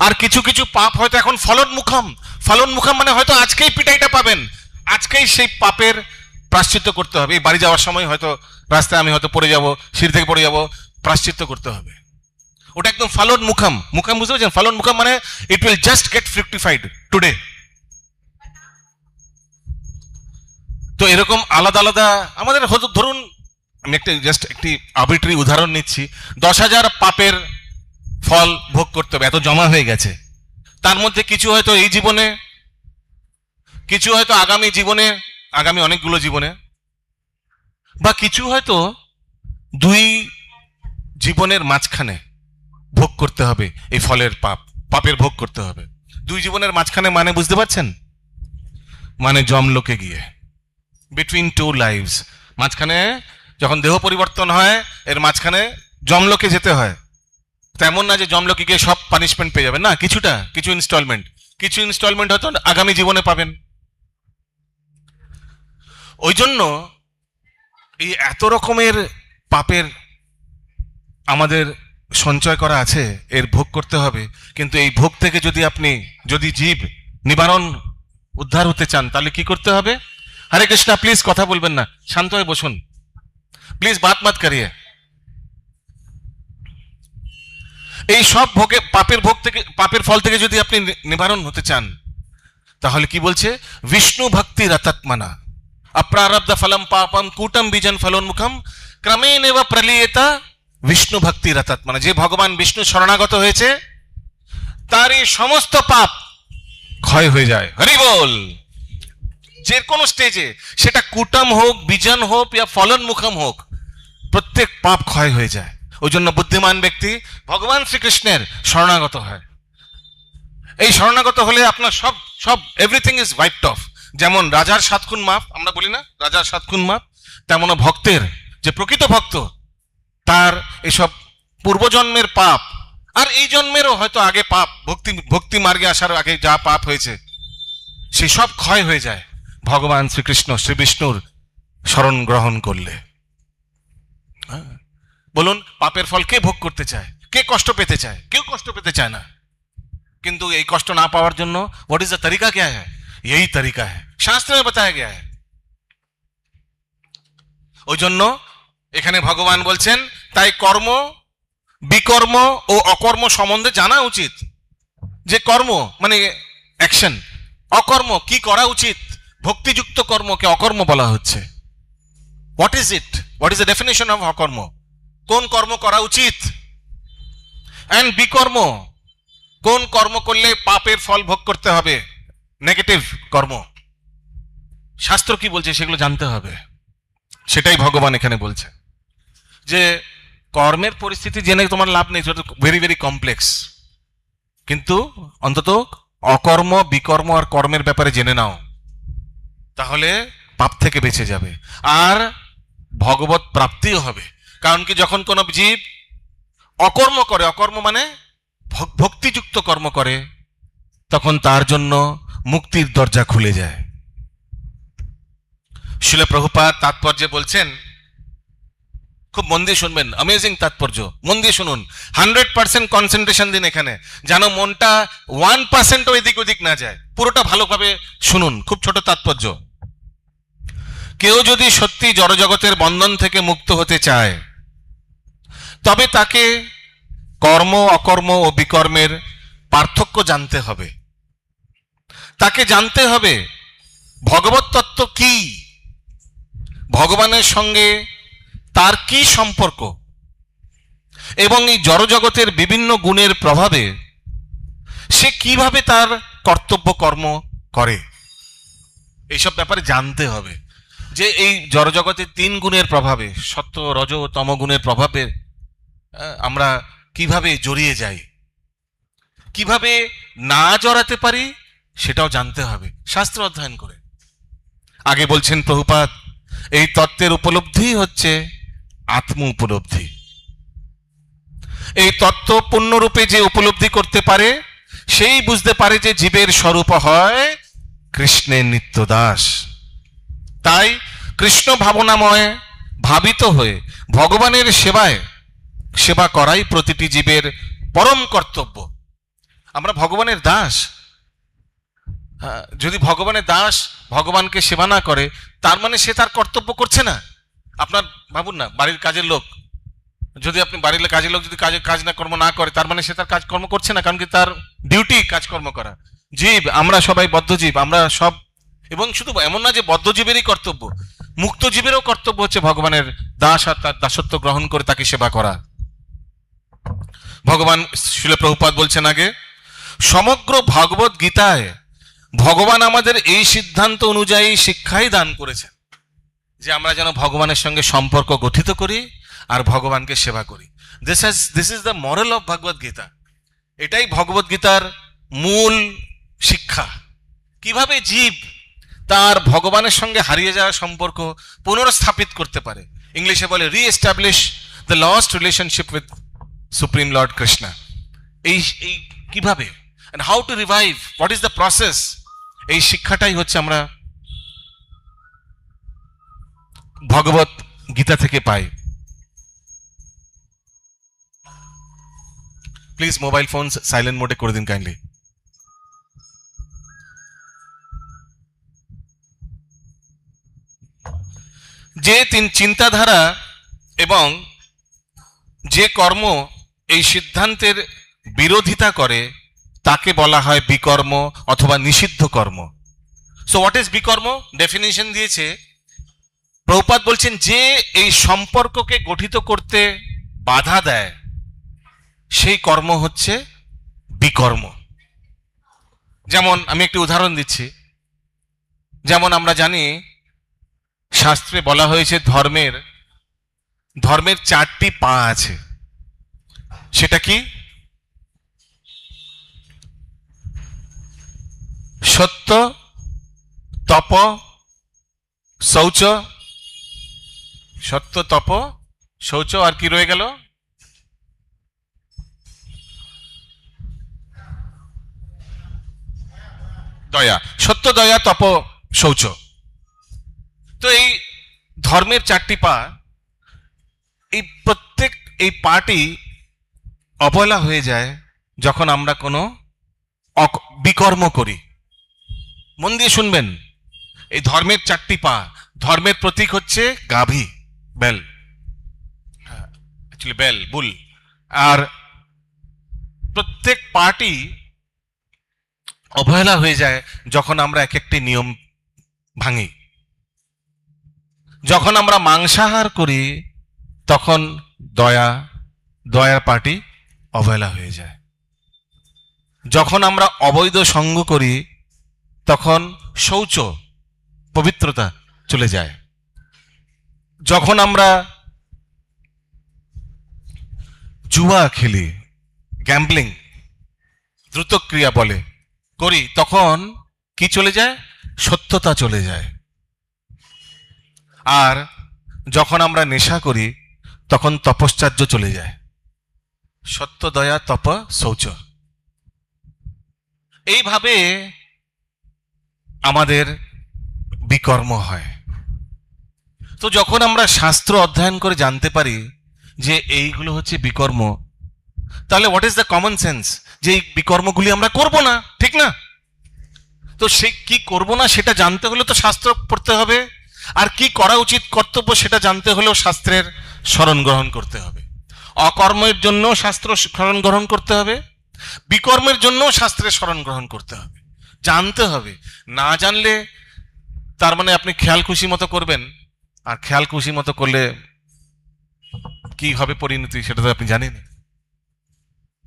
আর কিছু কিছু পাপ হয়তো এখন ফলনমুখম। ফলনমুখম মানে হয়তো আজকেই পিটাইটা পাবেন, আজকেই সেই পাপের প্রায়শ্চিত্ত করতে হবে। এই বাড়ি যাওয়ার সময় হয়তো রাস্তায় আমি হয়তো পড়ে যাব, সিঁড়ি থেকে পড়ে যাব, প্রায়শ্চিত্ত করতে হবে। ওটা একদম ফলনমুখম। মুখম বুঝতে পারছেন? ফলনমুখম মানে it will just get fructified today. তো এরকম আলাদা আলাদা আমাদের হয়তো, ধরুন আমি একটি আর্বিট্রারি উদাহরণ নিচ্ছি, 10,000 পাপের ফল ভোগ করতে হবে, এত জমা হয়ে গেছে। তার মধ্যে কিছু হয়তো এই জীবনে, কিছু হয়তো আগামী জীবনে, আগামী অনেকগুলো জীবনে, বা কিছু হয়তো 2 জীবনের মাঝখানে ভোগ করতে হবে এই ফলের পাপের ভোগ করতে হবে। 2 জীবনের মাঝখানে মানে বুঝতে পারছেন? মানে যমলোকে গিয়ে, বিটুইন 2 লাইভস, মাঝখানে যখন দেহ পরিবর্তন হয় এর মাঝখানে যমলোকে যেতে হয়। তেমন না যে যমলোকে গিয়ে সব পানিশমেন্ট পেয়ে যাবেন, না, কিছু ইনস্টলমেন্ট হয়তো আগামী জীবনে পাবেন। ওই জন্য এই এত রকমের পাপের আমাদের সঞ্চয় করা আছে, এর ভোগ করতে হবে। কিন্তু এই ভোগ থেকে যদি জীব নিবারণ উদ্ধার হতে চান, তাহলে কি করতে হবে? হরে কৃষ্ণ, প্লিজ কথা বলবেন না, শান্ত হয়ে বসুন, প্লিজ বাত মত করিয়ে। এই সব পাপের ফল থেকে যদি আপনি নিবারণ হতে চান, তাহলে কি বলছে? বিষ্ণু ভক্তি রতাত্মনা অপ্রারব্ধ ফলম পাপম কূটম বীজন ফলোন্মুখম ক্রমেণেব প্রলীয়তা বিষ্ণু ভক্তি রতাত্মনা। যে ভগবান বিষ্ণু শরণাগত হয়েছে তার এই সমস্ত পাপ ক্ষয় হয়ে যায়। হরি বল। যে কোনো স্টেজে, সেটা কূটম হোক, বীজন হোক, ইয়া ফলনমুখম হোক, প্রত্যেক পাপ ক্ষয় হয়ে যায়। ওই জন্য বুদ্ধিমান ব্যক্তি ভগবান শ্রীকৃষ্ণের শরণাগত হয়। এই শরণাগত হলে আপনার সব এভরিথিং ইজ ওয়াইপড অফ। যেমন রাজার 7 খুন মাপ, আমরা বলি না রাজার 7 খুন মাপ, তেমন ভক্তের, যে প্রকৃত ভক্ত, তার এসব পূর্বজন্মের পাপ আর এই জন্মেরও হয়তো আগে পাপ, ভক্তি মার্গে আসার আগে যা পাপ হয়েছে, সেই সব ক্ষয় হয়ে যায় ভগবান শ্রীকৃষ্ণ শ্রী বিষ্ণুর শরণ গ্রহণ করলে। বলুন, পাপের ফল কে ভোগ করতে চায়? কে কষ্ট পেতে চায়? কেউ কষ্ট পেতে চায় না। কিন্তু এই কষ্ট না পাওয়ার জন্য व्हाट इज द तरीका क्या है? यही तरीका है, शास्त्र में बताया गया है। ওই জন্য এখানে ভগবান বলছেন, তাই কর্ম, বিকর্ম ও অকর্ম সম্বন্ধে জানা উচিত। যে কর্ম মানে অ্যাকশন, অকর্ম কি করা উচিত, ভক্তিযুক্ত কর্মকে অকর্ম বলা হচ্ছে। What is it? What is the definition of অকর্ম? কোন কর্ম করা উচিত? এন্ড বিকর্ম, কোন কর্ম করলে পাপের ফল ভোগ করতে হবে, নেগেটিভ কর্ম। শাস্ত্র কি বলছে সেগুলো জানতে হবে। সেটাই ভগবান এখানে বলছে যে কর্মের পরিস্থিতি জেনে তোমার লাভ নেই, ভেরি ভেরি কমপ্লেক্স। কিন্তু অন্তত অকর্ম, বিকর্ম আর কর্মের ব্যাপারে জেনে নাও, তাহলে পাপ থেকে বেঁচে যাবে আর ভগবত প্রাপ্তিও হবে। কারণ কি, যখন কোন জীব অকর্ম করে, অকর্ম মানে ভক্তিযুক্ত কর্ম করে, তখন তার জন্য মুক্তির দরজা খুলে যায়। শিল প্রভুপাদ তাৎপর্যে বলছেন, খুব মন দিয়ে শুনবেন, অ্যামেজিং তাৎপর্য, মন দিয়ে শুনুন, 100% কনসেন্ট্রেশন দিন এখানে, যেন মনটা 1% এদিক ওদিক না যায়। পুরোটা ভালোভাবে শুনুন, খুব ছোট তাৎপর্য। কেউ যদি সত্যি জড়জগতের বন্ধন থেকে মুক্ত হতে চায়, তবে তাকে কর্ম, অকর্ম ও বিকর্মের পার্থক্য জানতে হবে। তাকে জানতে হবে ভগবত তত্ত্ব কি, ভগবানের সঙ্গে তার কি সম্পর্ক, এবং এই জড়জগতের বিভিন্ন গুণের প্রভাবে সে কিভাবে তার কর্তব্য কর্ম করে, এইসব ব্যাপারে জানতে হবে। যে এই জড়জগতের 3 গুণের প্রভাবে, সত্য, রজ, তম গুণের প্রভাবে আমরা কিভাবে জড়িয়ে যাই, কিভাবে না জড়াতে পারি, সেটাও জানতে হবে শাস্ত্র অধ্যয়ন করে। আগে বলছেন প্রভুপাদ, এই তত্ত্বের উপলব্ধি হচ্ছে আত্ম উপলব্ধি। এই তত্ত্ব পূর্ণরূপে যে উপলব্ধি করতে পারে, সেই বুঝতে পারে যে জীবের স্বরূপ হয় কৃষ্ণের নিত্য দাস। তাই কৃষ্ণ ভাবনাময় ভাবিত হয়ে ভগবানের সেবা করাই প্রতিটি জীবের পরম কর্তব্য। আমরা ভগবানের দাস। যদি ভগবানের দাস ভগবানকে সেবা না করে, তার মানে সে তার কর্তব্য করছে না। আপনার ভাবুন না, বাড়ির কাজের লোক, যদি আপনি বাড়ির কাজের লোক যদি কাজ না কর্ম না করে, তার মানে সে তার কাজকর্ম করছে না, কারণ কি তার ডিউটি কাজকর্ম করা। জীব, আমরা সবাই বদ্ধজীব, আমরা সব, এবং শুধু এমন না যে বদ্ধজীবেরই কর্তব্য, মুক্ত জীবেরও কর্তব্য হচ্ছে ভগবানের দাস আর তার দাসত্ব গ্রহণ করে তাকে সেবা করা। ভগবান শ্রীল প্রভুপাদ বলছেন আগে, সমগ্র ভগবত গীতায় ভগবান আমাদের এই সিদ্ধান্ত অনুযায়ী শিক্ষাই দান করেছেন যে আমরা যেন ভগবানের সঙ্গে সম্পর্ক গঠিত করি আর ভগবানকে সেবা করি। This is the moral of Bhagavad Gita. এটাই ভগবত গীতার মূল শিক্ষা। কিভাবে জীব তার ভগবানের সঙ্গে হারিয়ে যাওয়া সম্পর্ক পুনরস্থাপিত করতে পারে। ইংলিশে বলে reestablish the lost relationship with supreme lord Krishna. এই কিভাবে, and how to revive, what is the process, এই শিক্ষাটাই হচ্ছে আমরা ভগবত গীতা থেকে পাই। প্লিজ মোবাইল ফোন সাইলেন্ট মোডে করে দিন কাইন্ডলি। যে চিন্তাধারা এবং যে কর্ম এই সিদ্ধান্তের বিরোধিতা করে তাকে বলা হয় বিকর্ম অথবা নিষিদ্ধ কর্ম। সো হোয়াট ইজ বিকর্ম? ডেফিনিশন দিয়েছে প্রভুপাদ, বলছেন যে এই সম্পর্ককে গঠিত করতে বাধা দেয় সেই কর্ম হচ্ছে বিকর্ম। যেমন আমি একটি উদাহরণ দিচ্ছি। যেমন আমরা জানি শাস্ত্রে বলা হয়েছে ধর্মের 4টি পা আছে। সেটা কি? সত্য, তপ, শৌচ। সত্য, তপ, শৌচ, আর কি রয়ে গেল? দয়া। সত্য, দয়া, তপ, শৌচ। তো এই ধর্মের 4টি পা, এই প্রত্যেক এই পাটি অবহেলা হয়ে যায় যখন আমরা কোনো বিকর্ম করি। মন দিয়ে শুনবেন, এই ধর্মের 4টি পা, ধর্মের প্রতীক হচ্ছে গাভী, বেল, অ্যাকচুয়ালি বেল, বুল। আর প্রত্যেক পাটি অবহেলা হয়ে যায় যখন আমরা এক একটি নিয়ম ভাঙি। যখন আমরা মাংসাহার করি তখন দয়ার পাটি অবহেলা হয়ে যায়। যখন আমরা অবৈধ সঙ্গ করি তখন শৌচ, পবিত্রতা চলে যায়। যখন আমরা জুয়া খেলি, গ্যাম্বলিং, দ্রুত ক্রিয়া বলে করি, তখন কি চলে যায়? সত্যতা চলে যায়। আর যখন আমরা নেশা করি তখন তপশ্চর্য চলে যায়। সত্য, দয়া, তপ, শৌচ। এইভাবে আমাদের বিকর্ম হয়। তো যখন আমরা শাস্ত্র অধ্যয়ন করে জানতে পারি যে এইগুলো হচ্ছে বিকর্ম, তাহলে what is the common sense? যে এই বিকর্মগুলি আমরা করব না, ঠিক না? তো সে কি করব না সেটা জানতে হলে তো শাস্ত্র পড়তে হবে, আর কি করা উচিত কর্তব্য সেটা জানতে হলেও শাস্ত্রের শরণ গ্রহণ করতে হবে। অকর্মের জন্য শাস্ত্র শরণ গ্রহণ করতে হবে, বিকর্মের জন্য শাস্ত্রের শরণ গ্রহণ করতে হবে, জানতে হবে। না জানলে তার মানে আপনি খেয়াল খুশি মতো করবেন, আর খেয়াল খুশি মতো করলে কি হবে পরিণতি সেটা তো আপনি জানেন।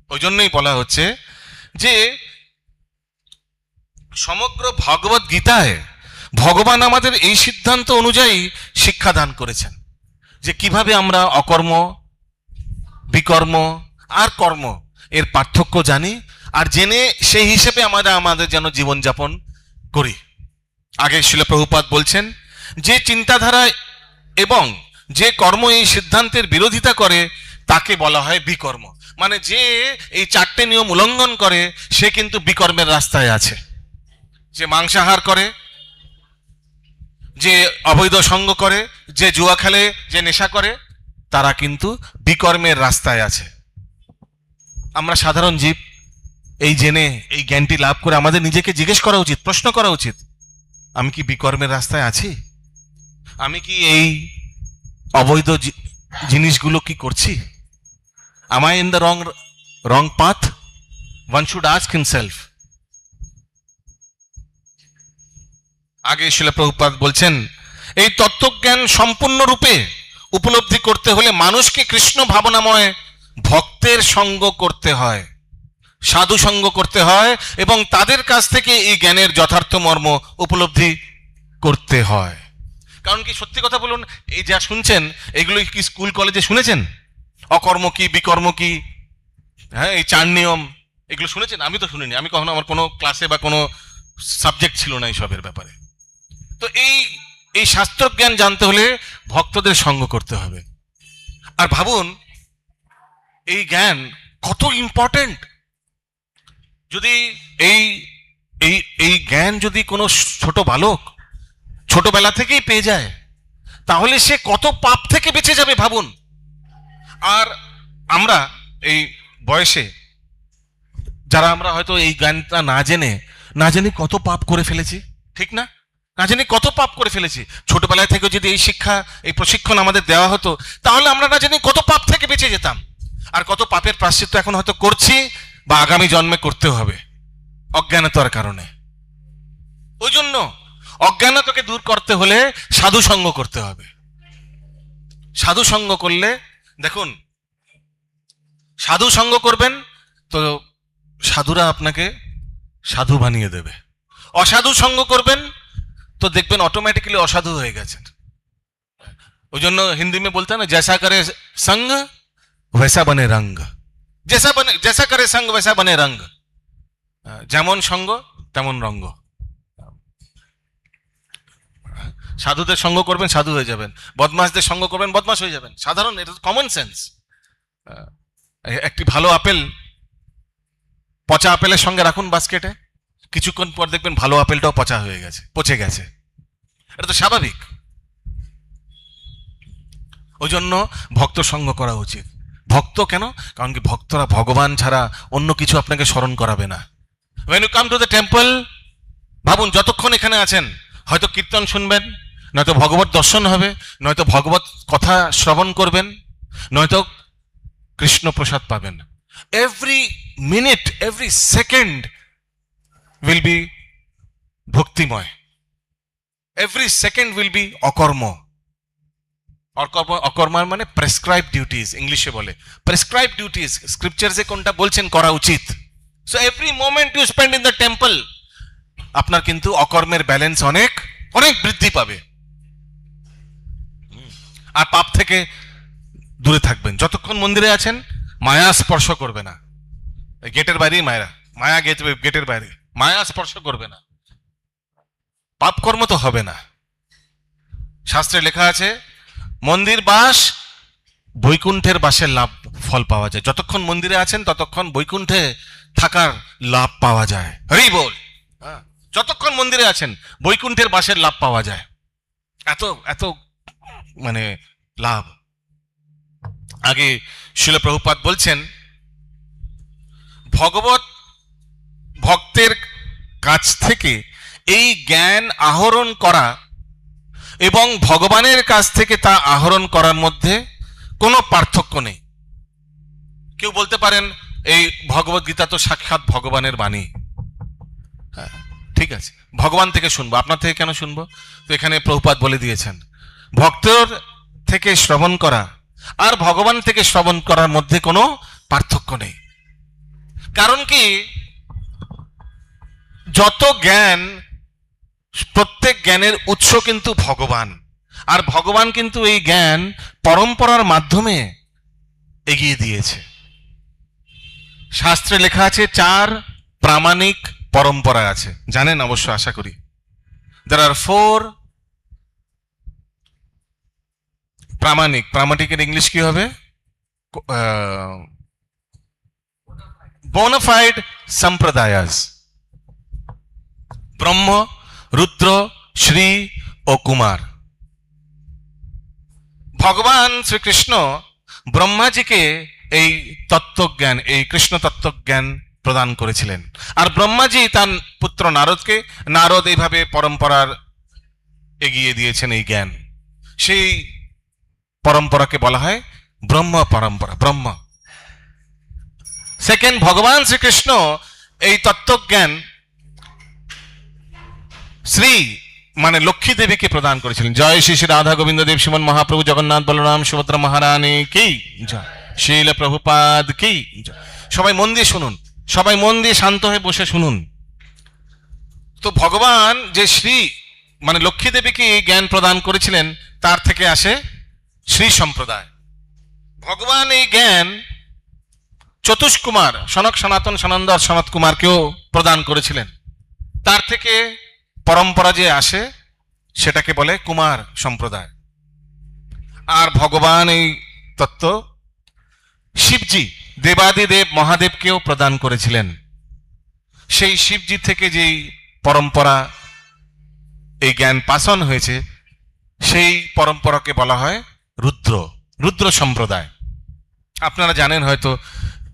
ওই জন্যই বলা হচ্ছে যে সমগ্র ভগবত গীতায় ভগবান আমাদের এই সিদ্ধান্ত অনুযায়ী শিক্ষা দান করেছেন যে কিভাবে আমরা অকর্ম, বিকর্ম আর কর্ম এর পার্থক্য জানি, আর জেনে সেই হিসেবে আমাদের যেন জীবনযাপন করি। আগে শ্রীল প্রভুপাদ বলছেন যে চিন্তাধারা এবং যে কর্ম এই সিদ্ধান্তের বিরোধিতা করে তাকে বলা হয় বিকর্ম। মানে যে এই 4টে নিয়ম উল্লঙ্ঘন করে সে কিন্তু বিকর্মের রাস্তায় আছে। যে মাংসাহার করে, যে অবৈধ সঙ্গ করে, যে জুয়া খেলে, যে নেশা করে, তারা কিন্তু বিকর্মের রাস্তায় আছে। আমরা সাধারণ জীব, এই জেনে এই জ্ঞানটি লাভ করে আমাদের নিজেকে জিজ্ঞেস করা উচিত, প্রশ্ন করা উচিত, আমি কি বিকর্মের রাস্তায় আছি? আমি কি এই অবৈধ জিনিসগুলো কি করছি? Am I in the wrong path? One should ask himself. আগে শিলা প্রভুপাদ বলছেন, এই তত্ত্বজ্ঞান সম্পূর্ণরূপে উপলব্ধি করতে হলে মানুষকে কৃষ্ণ ভাবনাময় ভক্তের সঙ্গ করতে হয়, সাধু সঙ্গ করতে হয়, এবং তাদের কাছ থেকে এই জ্ঞানের যথার্থ মর্ম উপলব্ধি করতে হয়। কারণ কি, সত্যি কথা বলুন, এই যা শুনছেন এগুলো কি স্কুল কলেজে শুনেছেন? অকর্ম কি, বিকর্ম কি, হ্যাঁ, এই 4 নিয়ম, এগুলো শুনেছেন? আমি তো শুনিনি, আমি কখনো, আমার কোনো ক্লাসে বা কোনো সাবজেক্ট ছিল না এইসবের ব্যাপারে। তো এই শাস্ত্রজ্ঞান জানতে হলে ভক্তদের সঙ্গ করতে হবে। আর ভাবুন এই জ্ঞান কত ইম্পর্টেন্ট। যদি এই জ্ঞান যদি কোনো ছোট বালক ছোটবেলা থেকেই পেয়ে যায়, তাহলে সে কত পাপ থেকে বেঁচে যাবে ভাবুন। আর আমরা এই বয়সে যারা আমরা হয়তো এই জ্ঞানটা না জেনে কত পাপ করে ফেলেছি, ঠিক না? না জানি কত পাপ করে ফেলেছি। ছোটবেলায় থেকে যদি এই শিক্ষা, এই প্রশিক্ষণ আমাদের দেওয়া হতো, তাহলে আমরা না জানি কত পাপ থেকে বেঁচে যেতাম। আর কত পাপের প্রায়শ্চিত্ত এখন হয়তো করছি বা আগামী জন্মে করতে হবে অজ্ঞানতার কারণে। ওই জন্য অজ্ঞানতাকে দূর করতে হলে সাধু সঙ্গ করতে হবে। সাধু সঙ্গ করলে, দেখুন, সাধু সঙ্গ করবেন তো সাধুরা আপনাকে সাধু বানিয়ে দেবে। অসাধু সঙ্গ করবেন তো দেখবেন অটোমেটিক্যালি অসাধু হয়ে গেছেন। ওই জন্য হিন্দি में बोलते हैं ना, जैसा करे संग वैसा बने रंग, जैसा करे संग वैसा बने रंग। যেমন সঙ্গ তেমন রঙ্গ। সাধুদের সঙ্গ করবেন, সাধু হয়ে যাবেন। বদমাশদের সঙ্গ করবেন, বদমাশ হয়ে যাবেন। সাধারণ, এটা কমন সেন্স। একটি ভালো আপেল পচা আপেলের সঙ্গে রাখুন বাস্কেটে, কিছুক্ষণ পর দেখবেন ভালো আপেলটাও পচা হয়ে গেছে, পচে গেছে। এটা তো স্বাভাবিক। ওই জন্য ভক্ত সঙ্গ করা উচিত। ভক্ত কেন? কারণ কি, ভক্তরা ভগবান ছাড়া অন্য কিছু আপনাকে স্মরণ করাবে না। when you come to the temple, ভাবুন, যতক্ষণ এখানে আছেন হয়তো কীর্তন শুনবেন, নয়তো ভগবত দর্শন হবে, নয়তো ভগবত কথা শ্রবণ করবেন, নয়তো কৃষ্ণ প্রসাদ পাবেন। Every minute, every second will be ভক্তিময়। এভরি সেকেন্ড will be অকর্ম। অকর্ম মানে প্রেসক্রাইব ডিউটিস, ইংলিশে বলে প্রেসক্রাইব ডিউটিস। স্ক্রিপচার্সে কোনটা বলছেন করা উচিত। So every moment you spend in the temple, আপনার কিন্তু অকর্মের ব্যালেন্স অনেক অনেক বৃদ্ধি পাবে। আর পাপ থেকে দূরে থাকবেন। যতক্ষণ মন্দিরে আছেন মায়া স্পর্শ করবে না। গেটের বাইরেই মায়া গেটের বাইরে, মায়া স্পর্শ করবে না। পাপ কর্ম তো হবে না। শাস্ত্রে লেখা আছে, মন্দির বাস বৈকুণ্ঠের বাসের লাভ ফল পাওয়া যায়। যতক্ষণ মন্দিরে আছেন ততক্ষণ বৈকুণ্ঠে থাকার লাভ পাওয়া যায়। হরি বল। যতক্ষণ মন্দিরে আছেন বৈকুণ্ঠের বাসের লাভ পাওয়া যায়। এত এত মানে লাভ। আগে শিলা প্রভুপাদ বলছেন, ভগবত ভক্তের কাছ থেকে এই জ্ঞান আহরণ করা এবং ভগবানের কাছ থেকে তা আহরণ করার মধ্যে কোনো পার্থক্য নেই। কেউ বলতে পারেন, এই ভগবত গীতা তো সাক্ষাৎ ভগবানের বাণী। হ্যাঁ, ঠিক আছে, ভগবান থেকে শুনবো, আপনার থেকে কেন শুনবো? তো এখানে প্রভুপাদ বলে দিয়েছেন, ভক্তর থেকে শ্রবণ করা আর ভগবান থেকে শ্রবণ করার মধ্যে কোনো পার্থক্য নেই। কারণ কি, যত জ্ঞান, প্রত্যেক জ্ঞানের উৎস কিন্তু ভগবান। আর ভগবান কিন্তু এই জ্ঞান পরম্পরার মাধ্যমে এগিয়ে দিয়েছে। শাস্ত্রে লেখা আছে 4 প্রামাণিক পরম্পরা আছে, জানেন অবশ্য, আশা করি। there are 4 প্রামাণিক। প্রামাণিকের ইংলিশ কি হবে? বোনাফাইড সম্প্রদায়াস। ব্রহ্ম, রুদ্র, শ্রী ও কুমার। ভগবান শ্রীকৃষ্ণ ব্রহ্মাজিকে এই তত্ত্বজ্ঞান, এই কৃষ্ণ তত্ত্বজ্ঞান প্রদান করেছিলেন। আর ব্রহ্মাজি তার পুত্র নারদকে, নারদ এইভাবে পরম্পরার এগিয়ে দিয়েছেন এই জ্ঞান। সেই পরম্পরাকে বলা হয় ব্রহ্ম পরম্পরা, ব্রহ্ম। সেকেন্ড, ভগবান শ্রীকৃষ্ণ এই তত্ত্বজ্ঞান শ্রী মানে লক্ষ্মী দেবীকে প্রদান করেছিলেন। জয় শ্রী শ্রী রাধা গোবিন্দ দেব শ্রীমন মহাপ্রভু জগন্নাথ বলরাম সুভদ্রা মহারানী কি জয়, শীল প্রভুপাদ কি জয়। সবাই মন দিয়ে শুনুন, সবাই মন দিয়ে শান্ত হয়ে বসে শুনুন। তো ভগবান যে শ্রী মানে লক্ষ্মী দেবীকে এই জ্ঞান প্রদান করেছিলেন, তার থেকে আসে শ্রী সম্প্রদায়। ভগবান এই জ্ঞান চতুষ্কুমার সনক সনাতন সনন্দর সনত কুমারকেও প্রদান করেছিলেন। তার থেকে পরম্পরা যে আসে সেটাকে বলে কুমার সম্প্রদায়। আর ভগবান এই তত্ত্ব শিবজি দেবাদিদেব মহাদেবকেও প্রদান করেছিলেন। সেই শিবজি থেকে যেই পরম্পরা এই জ্ঞান পাসন হয়েছে, সেই পরম্পরাকে বলা হয় রুদ্র, রুদ্র সম্প্রদায়। আপনারা জানেন হয়তো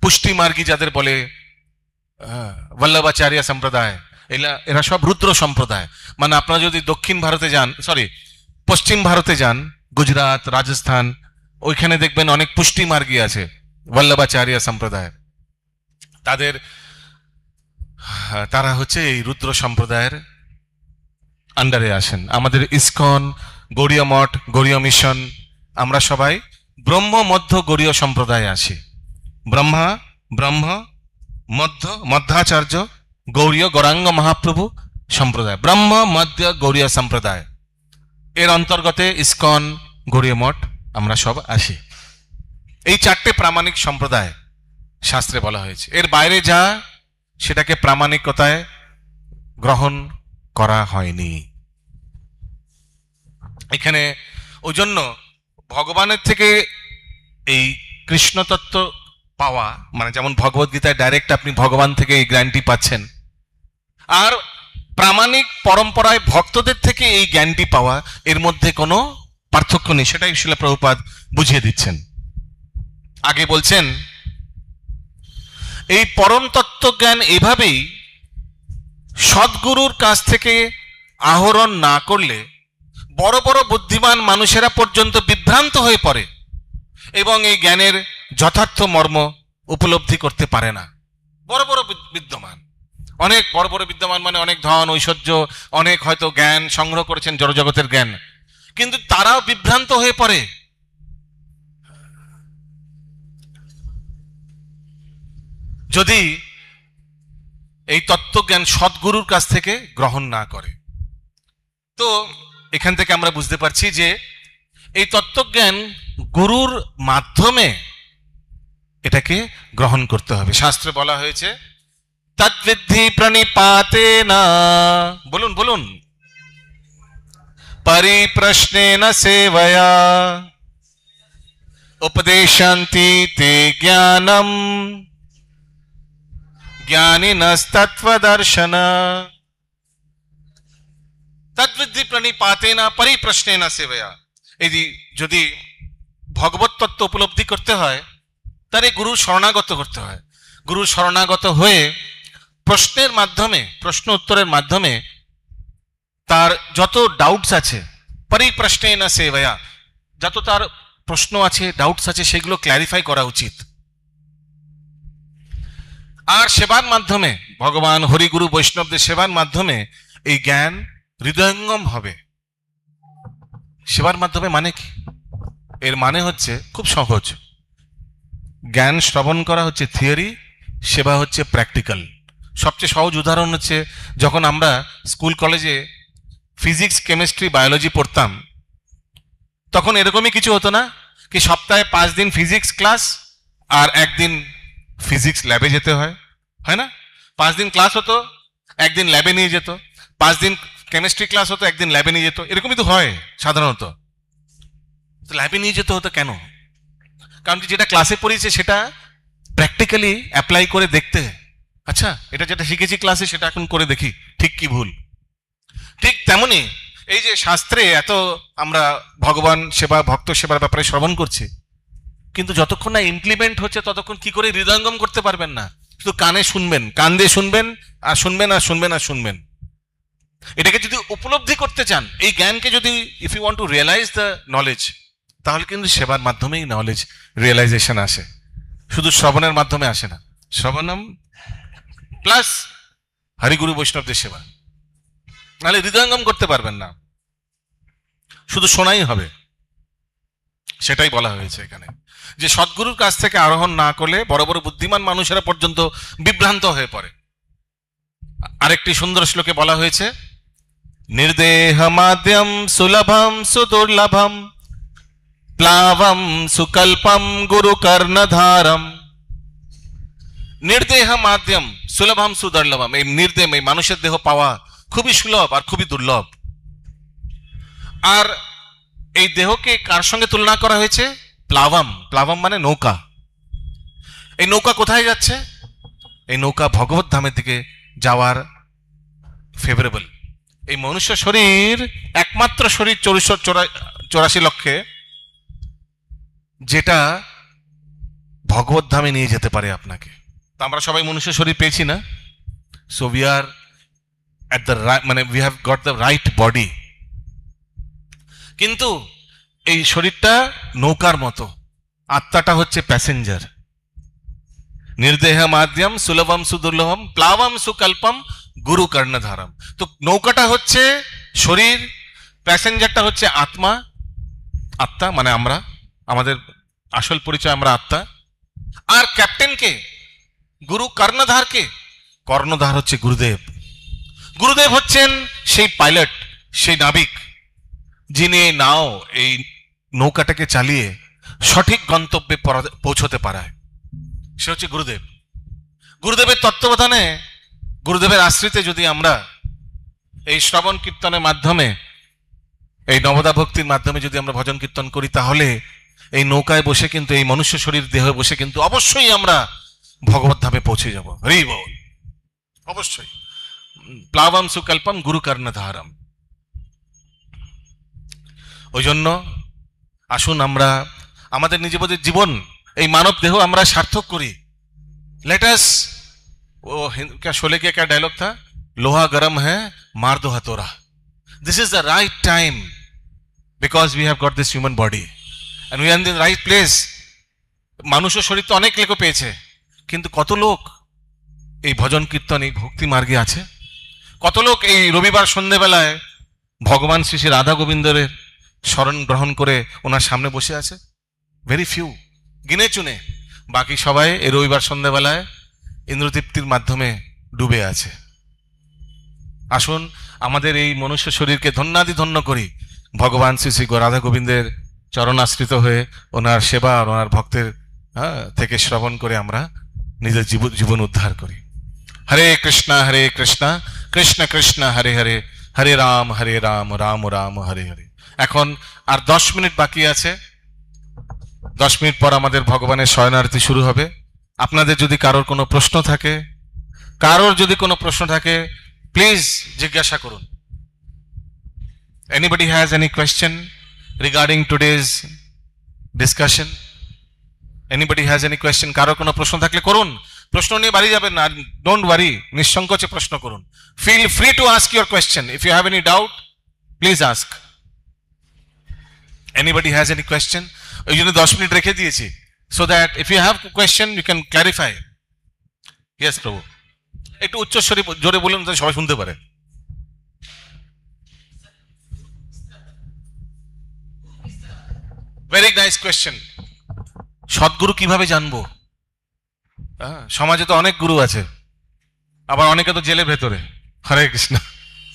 পুষ্টিমার্গী যাদের বলে বল্লভাচার্য সম্প্রদায়, এরা সব রুদ্র সম্প্রদায়। মানে আপনারা যদি দক্ষিণ ভারতে যান, পশ্চিম ভারতে যান, গুজরাট, রাজস্থান, ওইখানে দেখবেন অনেক পুষ্টিমার্গী আছে বল্লভাচার্য সম্প্রদায়। তারা হচ্ছে এই রুদ্র সম্প্রদায়ের আন্ডারে আসেন। আমাদের ইসকন, গৌড়ীয় মঠ, গৌড়ীয় মিশন, আমরা সবাই ব্রহ্ম মধ্য গৌড়ীয় সম্প্রদায়ে আছি। ব্রহ্ম মধ্যাচার্য গৌড়ীয় গৌরাঙ্গ মহাপ্রভু সম্প্রদায়, ব্রহ্ম মধ্য গৌড়ীয় সম্প্রদায়, এর অন্তর্গতে ইসকন, গৌড়ীয় মঠ আমরা সব আসি। এই চারটে প্রামাণিক সম্প্রদায় শাস্ত্রে বলা হয়েছে। এর বাইরে যা সেটাকে প্রামাণিকতায় গ্রহণ করা হয়নি। এখানে ওই জন্য ভগবানের থেকে এই কৃষ্ণ তত্ত্ব পাওয়া, মানে যেমন ভগবদ গীতায় ডাইরেক্ট আপনি ভগবান থেকে এই জ্ঞানটি পাচ্ছেন, আর প্রামাণিক পরম্পরায় ভক্তদের থেকে এই জ্ঞানটি পাওয়া, এর মধ্যে কোনো পার্থক্য নেই। সেটাই শিল প্রভুপাদ বুঝিয়ে দিচ্ছেন। আগে বলছেন এই পরম তত্ত্ব জ্ঞান এভাবেই সদ্গুরুর কাছ থেকে আহরণ না করলে বড় বড় বুদ্ধিমান মানুষেরা পর্যন্ত বিভ্রান্ত হয়ে পড়ে এবং এই জ্ঞানের যথার্থ মর্ম উপলব্ধি করতে পারে না। বড় বড় বিদ্যমান, অনেক বড় বড় বিদ্যমান মানে অনেক ধন ঐশ্বর্য, অনেক হয়তো জ্ঞান সংগ্রহ করেছেন, জড়জগতের জ্ঞান, কিন্তু তারাও বিভ্রান্ত হয়ে পড়ে। যদি এই তত্ত্বজ্ঞান সদ্গুরুর কাছ থেকে গ্রহণ না করে। তো এখান থেকে আমরা বুঝতে পারছি যে এই তত্ত্বজ্ঞান গুরুর মাধ্যমে এটাকে গ্রহণ করতে হবে। শাস্ত্রে বলা হয়েছে তদ্বিদ্ধি প্রণিপাতেনা, বলুন বলুন, পরিপ্রশ্নেন সেবয়া উপদেশান্তি তে জ্ঞানম জ্ঞানিনস্তত্ত্বদর্শন। তদ্বিদ্ধি প্রণিপাতেনা পরিপ্রশ্নেন সেবয়া। এই যদি ভগবত তত্ত্ব উপলব্ধি করতে হয় তাহলে গুরুর শরণাগত করতে হয়। গুরুর শরণাগত হয়ে প্রশ্নের মাধ্যমে, প্রশ্ন উত্তরের মাধ্যমে তার যত ডাউটস আছে, পরিপ্রশ্নেন সেবয়া, যত তার প্রশ্ন আছে, ডাউটস আছে, সেগুলো ক্ল্যারিফাই করা উচিত। আর সেবার মাধ্যমে, ভগবান হরিগুরু বৈষ্ণবদের সেবার মাধ্যমে এই জ্ঞান হৃদয়ঙ্গম হবে। সেবার মাধ্যমে মানে কি? এর মানে হচ্ছে খুব সহজ। জ্ঞান শ্রবণ করা হচ্ছে থিওরি, সেবা হচ্ছে প্র্যাকটিক্যাল। সবচেয়ে সহজ উদাহরণ হচ্ছে যখন আমরা স্কুল কলেজে ফিজিক্স, কেমিস্ট্রি, বায়োলজি পড়তাম, তখন এরকমই কিছু হতো না কি সপ্তাহে 5 দিন ফিজিক্স ক্লাস আর 1 দিন ফিজিক্স ল্যাবে যেতে হয়, হয় না? 5 দিন ক্লাস হতো, 1 দিন ল্যাবে নিয়ে যেত, 5 দিন কেমিস্ট্রি ক্লাস হতো, 1 দিন ল্যাবে নিয়ে যেত। এরকমই তো হয় সাধারণত। ল্যাবে নিয়ে যেতে হতো কেন? কারণ কি যেটা ক্লাসে পড়িয়েছে সেটা প্র্যাকটিক্যালি অ্যাপ্লাই করে দেখতে, আচ্ছা এটা যেটা শিখেছি ক্লাসে সেটা এখন করে দেখি ঠিক কি ভুল। ঠিক তেমনি এই যে শাস্ত্রে এত আমরা ভগবান সেবা, ভক্ত সেবার ব্যাপারে শ্রবণ করছি, কিন্তু যতক্ষণ না ইমপ্লিমেন্ট হচ্ছে ততক্ষণ কি করে হৃদয়ঙ্গম করতে পারবেন না। শুধু কানে শুনবেন, কান দিয়ে শুনবেন আর শুনবেন আর শুনবেন আর শুনবেন। এটাকে যদি উপলব্ধি করতে চান, এই জ্ঞানকে যদি if you want to realise the knowledge, তাহলে কিন্তু সেবার মাধ্যমেই নলেজ রিয়েলাইজেশন আসে, শুধু শ্রবণের মাধ্যমে আসে না। শ্রবণম প্লাস হরিগুরু বৈষ্ণবদের সেবা, নাহলে হৃদয়ঙ্গম করতে পারবেন না, শুধু শোনাই হবে। সেটাই বলা হয়েছে এখানে, যে সদ্গুরুর কাছ থেকে আরোহণ না করলে বড় বড় বুদ্ধিমান মানুষেরা পর্যন্ত বিভ্রান্ত হয়ে পড়ে। আরেকটি সুন্দর শ্লোকে বলা হয়েছে, নির্দেহ মাদ্যম সুলভম সুদুর্লভম প্লাবম সুকল্পম গুরু কর্ণধারম। নির্দেহ মাদ্যম সুলভম সুদুর্লভম, এই নির্দেহ, এই মানুষের দেহ পাওয়া খুবই সুলভ আর খুবই দুর্লভ। আর এই দেহকে কার সঙ্গে তুলনা করা হয়েছে? প্লাবম। প্লাবম মানে নৌকা। এই নৌকা কোথায় যাচ্ছে? এই নৌকা ভগবত ধামের দিকে যাওয়ার ফেভারেবল। এই মনুষ্য শরীর একমাত্র শরীর 84 লক্ষে যেটা ভগবত ধামে নিয়ে যেতে পারে আপনাকে। তো আমরা সবাই মনুষ্য শরীর পেয়েছি না? So we are at the right, মানে we have got the right body, কিন্তু এই শরীরটা নৌকার মতো, আত্মাটা হচ্ছে প্যাসেঞ্জার। নির্দেহ মাদ্যম সুলভম সুদুর্লভম প্লাবম সুকল্পম গুরু কর্ণধারম। তো নৌকাটা হচ্ছে শরীর, প্যাসেঞ্জারটা হচ্ছে আত্মা। আত্মা মানে আমরা, আমাদের আসল পরিচয় আমরা আত্মা। আর ক্যাপ্টেনকে, গুরু কর্ণধারকে, কর্ণধার হচ্ছে গুরুদেব। গুরুদেব হচ্ছেন সেই পাইলট, সেই নাবিক, যিনি নাও এই নৌকাটাকে চালিয়ে সঠিক গন্তব্যে পৌঁছতে পারায়। সে হচ্ছে গুরুদেব। গুরুদেবের তত্ত্বাবধানে, গুরুদেবের আশ্রিতে যদি আমরা এই শ্রবণ কীর্তনের মাধ্যমে, এই নবদা ভক্তির মাধ্যমে যদি আমরা ভজন কীর্তন করি, তাহলে এই নৌকায় বসে কিন্তু, এই মনুষ্য শরীর দেহে বসে কিন্তু অবশ্যই আমরা ভগবত ধামে পৌঁছে যাব। হরি বল, অবশ্যই। প্লাবম সুকল্পম গুরু কর্ণধারম। ওই জন্য আসুন আমরা আমাদের নিজেদের জীবন, এই মানব দেহ আমরা সার্থক করি। लेट अस, वो क्या शोले के क्या डायलॉग था, लोहा गरम है मार दो हथौड़ा। This is the right time because we have got this human body and we are in the right place. মানুষ শরীর তো অনেক লোক পেয়েছে, কিন্তু কত লোক এই ভজন কীর্তন, এই ভক্তি মার্গে আছে? কত লোক এই রবিবার সন্ধ্যেবেলায় ভগবান শ্রী শ্রী রাধা গোবিন্দের শরণ গ্রহণ করে ওনার সামনে বসে আছে? ভেরি ফিউ, গিনে চুনে। বাকি সবাই এই রবিবার সন্ধ্যাবেলায় ইন্দ্রতৃপ্তির মাধ্যমে ডুবে আছে। আসুন আমাদের এই মনুষ্য শরীরকে ধন্যাদি ধন্য করি, ভগবান শ্রী শ্রী রাধা গোবিন্দের চরণাশ্রিত হয়ে ওনার সেবা আর ওনার ভক্তের থেকে শ্রবণ করে আমরা নিজের জীবন উদ্ধার করি। হরে কৃষ্ণ কৃষ্ণ কৃষ্ণ হরে হরে, হরে রাম রাম রাম হরে হরে। এখন আর 10 মিনিট বাকি আছে। 10 মিনিট পর আমাদের ভগবানের শয়নারতি শুরু হবে। আপনাদের যদি কারোর কোনো প্রশ্ন থাকে, প্লিজ জিজ্ঞাসা করুন। Anybody has any question regarding today's discussion? Anybody has any question? কারোর কোনো প্রশ্ন থাকলে করুন। প্রশ্ন নিয়ে বাড়ি যাবেন না, ডোন্ট ওয়ারি, নিঃসংকোচে প্রশ্ন করুন। Feel free to ask your question. If you have any doubt, please ask. Anybody has any question? ওই জন্য 10 মিনিট রেখে দিয়েছি, so that if you have question you can clarify. Yes প্রভু, একটু উচ্চস্বরে জোরে বলুন যাতে সবাই শুনতে পারে। Very nice question. সদ্গুরু কিভাবে জানবো? সমাজে তো অনেক গুরু আছে, আবার অনেকে তো জেলের ভেতরে। হরে কৃষ্ণ।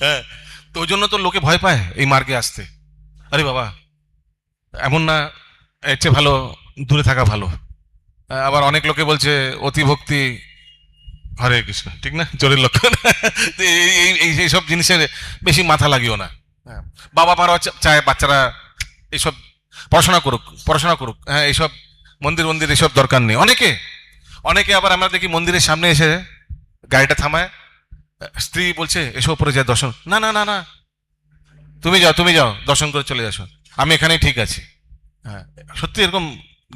হ্যাঁ, তো ওই জন্য তো লোকে ভয় পায় এই মার্গে আসতে। আরে বাবা, এমন না, এর চেয়ে ভালো দূরে থাকা ভালো। আবার অনেক লোকে বলছে অতি ভক্তি, হরে কৃষ্ণ, ঠিক না? চোরের লক্ষণ। এইসব জিনিসের বেশি মাথা লাগিও না। বাবা মারা চায় বাচ্চারা এইসব পড়াশোনা করুক। হ্যাঁ, এইসব মন্দির এইসব দরকার নেই। অনেকে আবার আমরা দেখি মন্দিরের সামনে এসে গাড়িটা থামায়, স্ত্রী বলছে এসো উপরে যায় দর্শন। না না না না, তুমি যাও দর্শন করে চলে আসো, আমি এখানেই ঠিক আছি। হ্যাঁ, সত্যি এরকম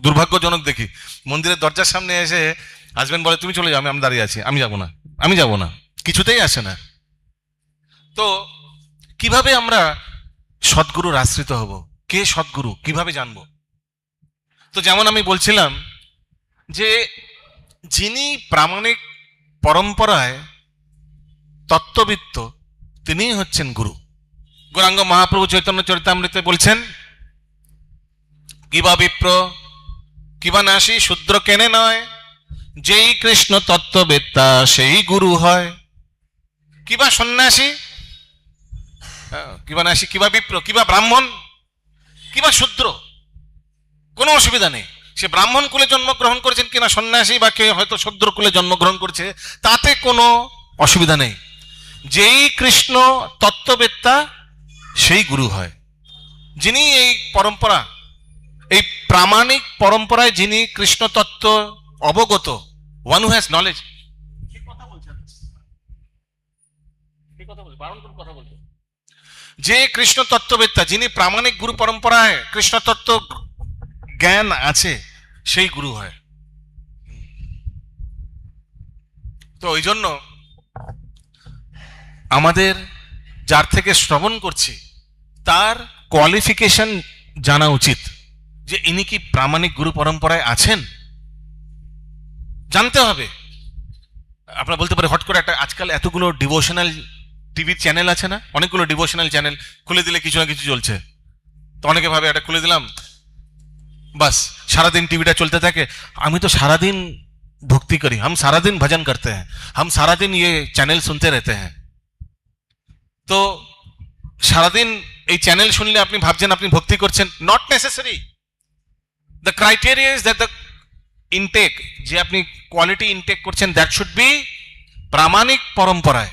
দুর্ভাগ্যজনক দেখি, মন্দিরের দরজার সামনে এসে হাজবেন্ড বলে তুমি চলে যাও, আমি দাঁড়িয়ে আছি, আমি যাব না, আমি যাব না, কিছুতেই আসে না। তো কিভাবে আমরা সদ্গুরুর আশ্রিত হব? কে সদ্গুরু কিভাবে জানবো? তো যেমন আমি বলছিলাম যে যিনি প্রামাণিক পরম্পরায় তত্ত্ববিত্ত, তিনিই হচ্ছেন গুরু। গৌরাঙ্গ মহাপ্রভু চৈতন্য চরিতামৃতে বলছেন, কিবা বিপ্র কিবা নাসি শূদ্র কেনে নয়, যেই কৃষ্ণ তত্ত্ববেত্তা সেই গুরু হয়। কিবা সন্ন্যাসী, কিবা নাসি, কিবা বিপ্র, কিবা ব্রাহ্মণ, কিবা শূদ্র, কোনো অসুবিধা নেই। সে ব্রাহ্মণ কুলে জন্মগ্রহণ করেছেন কিনা সন্ন্যাসী বা কে হয়তো শূদ্র কুলে জন্মগ্রহণ করছে, তাতে কোনো অসুবিধা নেই। যেই কৃষ্ণ তত্ত্ববেত্তা সেই গুরু হয়। যিনি এই পরম্পরা, এই প্রামাণিক পরম্পরায় যিনি কৃষ্ণ তত্ত্ব অবগত, ওয়ান হু হ্যাজ নলেজ। যে কৃষ্ণ তত্ত্ববেত্তা, যিনি প্রামাণিক গুরু পরম্পরায় কৃষ্ণ তত্ত্ব জ্ঞান আছে, সেই গুরু হয়। তো ওই জন্য আমাদের যার থেকে শ্রবণ করছি তার কোয়ালিফিকেশন জানা উচিত, যে ইনি কি প্রামাণিক গুরু পরম্পরায় আছেন, জানতে হবে। আপনারা বলতে পারে হট করে একটা, আজকাল এতগুলো ডিভোশনাল টিভি চ্যানেল আছে না, অনেকগুলো ডিভোশনাল চ্যানেল, খুলে দিলে কিছু না কিছু চলছে। তো অনেকে ভাবে এটা খুলে দিলাম, বাস সারাদিন টিভিটা চলতে থাকে। আমি তো সারাদিন ভক্তি করি, हम सारा दिन भजन करते हैं, हम सारा दिन ये चैनल सुनते रहते हैं। তো সারাদিন এই চ্যানেল শুনলে আপনি ভাবছেন আপনি ভক্তি করছেন, not necessary. The criteria is that the intake, যে আপনি কোয়ালিটি ইনটেক করছেন, দ্যাট শুড বি প্রামাণিক পরম্পরায়,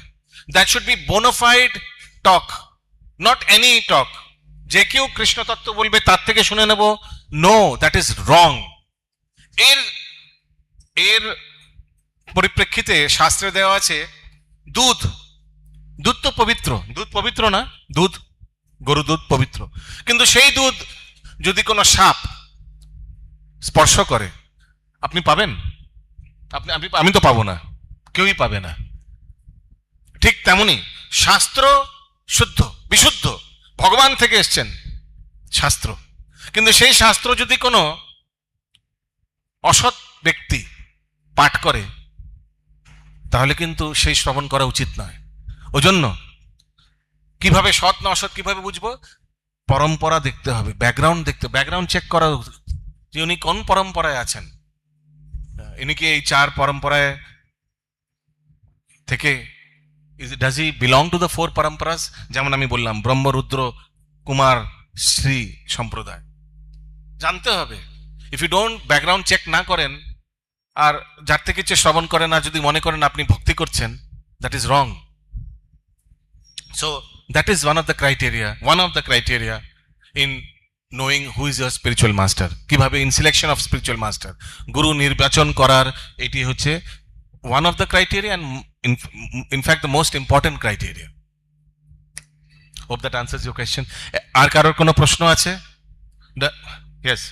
that should be bonafide talk, not any talk. যে কেউ কৃষ্ণ তত্ত্ব বলবে তার থেকে শুনে নেব, নো, দ্যাট ইজ রং। এর এর পরিপ্রেক্ষিতে শাস্ত্রে দেওয়া আছে দুধ, দুধ তো পবিত্র, দুধ পবিত্র না, দুধ, গরু দুধ পবিত্র, কিন্তু সেই দুধ যদি কোনো সাপ স্পর্শ করে আপনি পাবেন? আমি তো পাবো না, কেউই পাবে না। ঠিক তেমনি শাস্ত্র শুদ্ধ বিশুদ্ধ, ভগবান থেকে এসছেন শাস্ত্র, কিন্তু সেই শাস্ত্র যদি কোনো অসৎ ব্যক্তি পাঠ করে তাহলে কিন্তু সেই শ্রবণ করা উচিত নয়। ওজন্য কিভাবে সৎ না অসৎ কিভাবে বুঝবো? পরম্পরা দেখতে হবে, ব্যাকগ্রাউন্ড দেখতে, ব্যাকগ্রাউন্ড চেক করা যে উনি কোন পরম্পরায় আছেন। ইনি কি এই চার পরম্পরায় থেকে, does he belong to the four পরম্পরাস? যেমন আমি বললাম ব্রহ্ম রুদ্র কুমার শ্রী সম্প্রদায়, জানতে হবে। If you don't background check না করেন আর যার থেকে ইচ্ছে শ্রবণ করেন, আর যদি মনে করেন আপনি ভক্তি করছেন, that is wrong. So that is one of the criteria in knowing who is your spiritual master. কিভাবে in selection of spiritual master, guru নির্বাচন করার, এটি হচ্ছে one of the criteria, and in fact the most important criteria. Hope that answers your question. আর কারোর কোনো প্রশ্ন আছে? ইয়েস।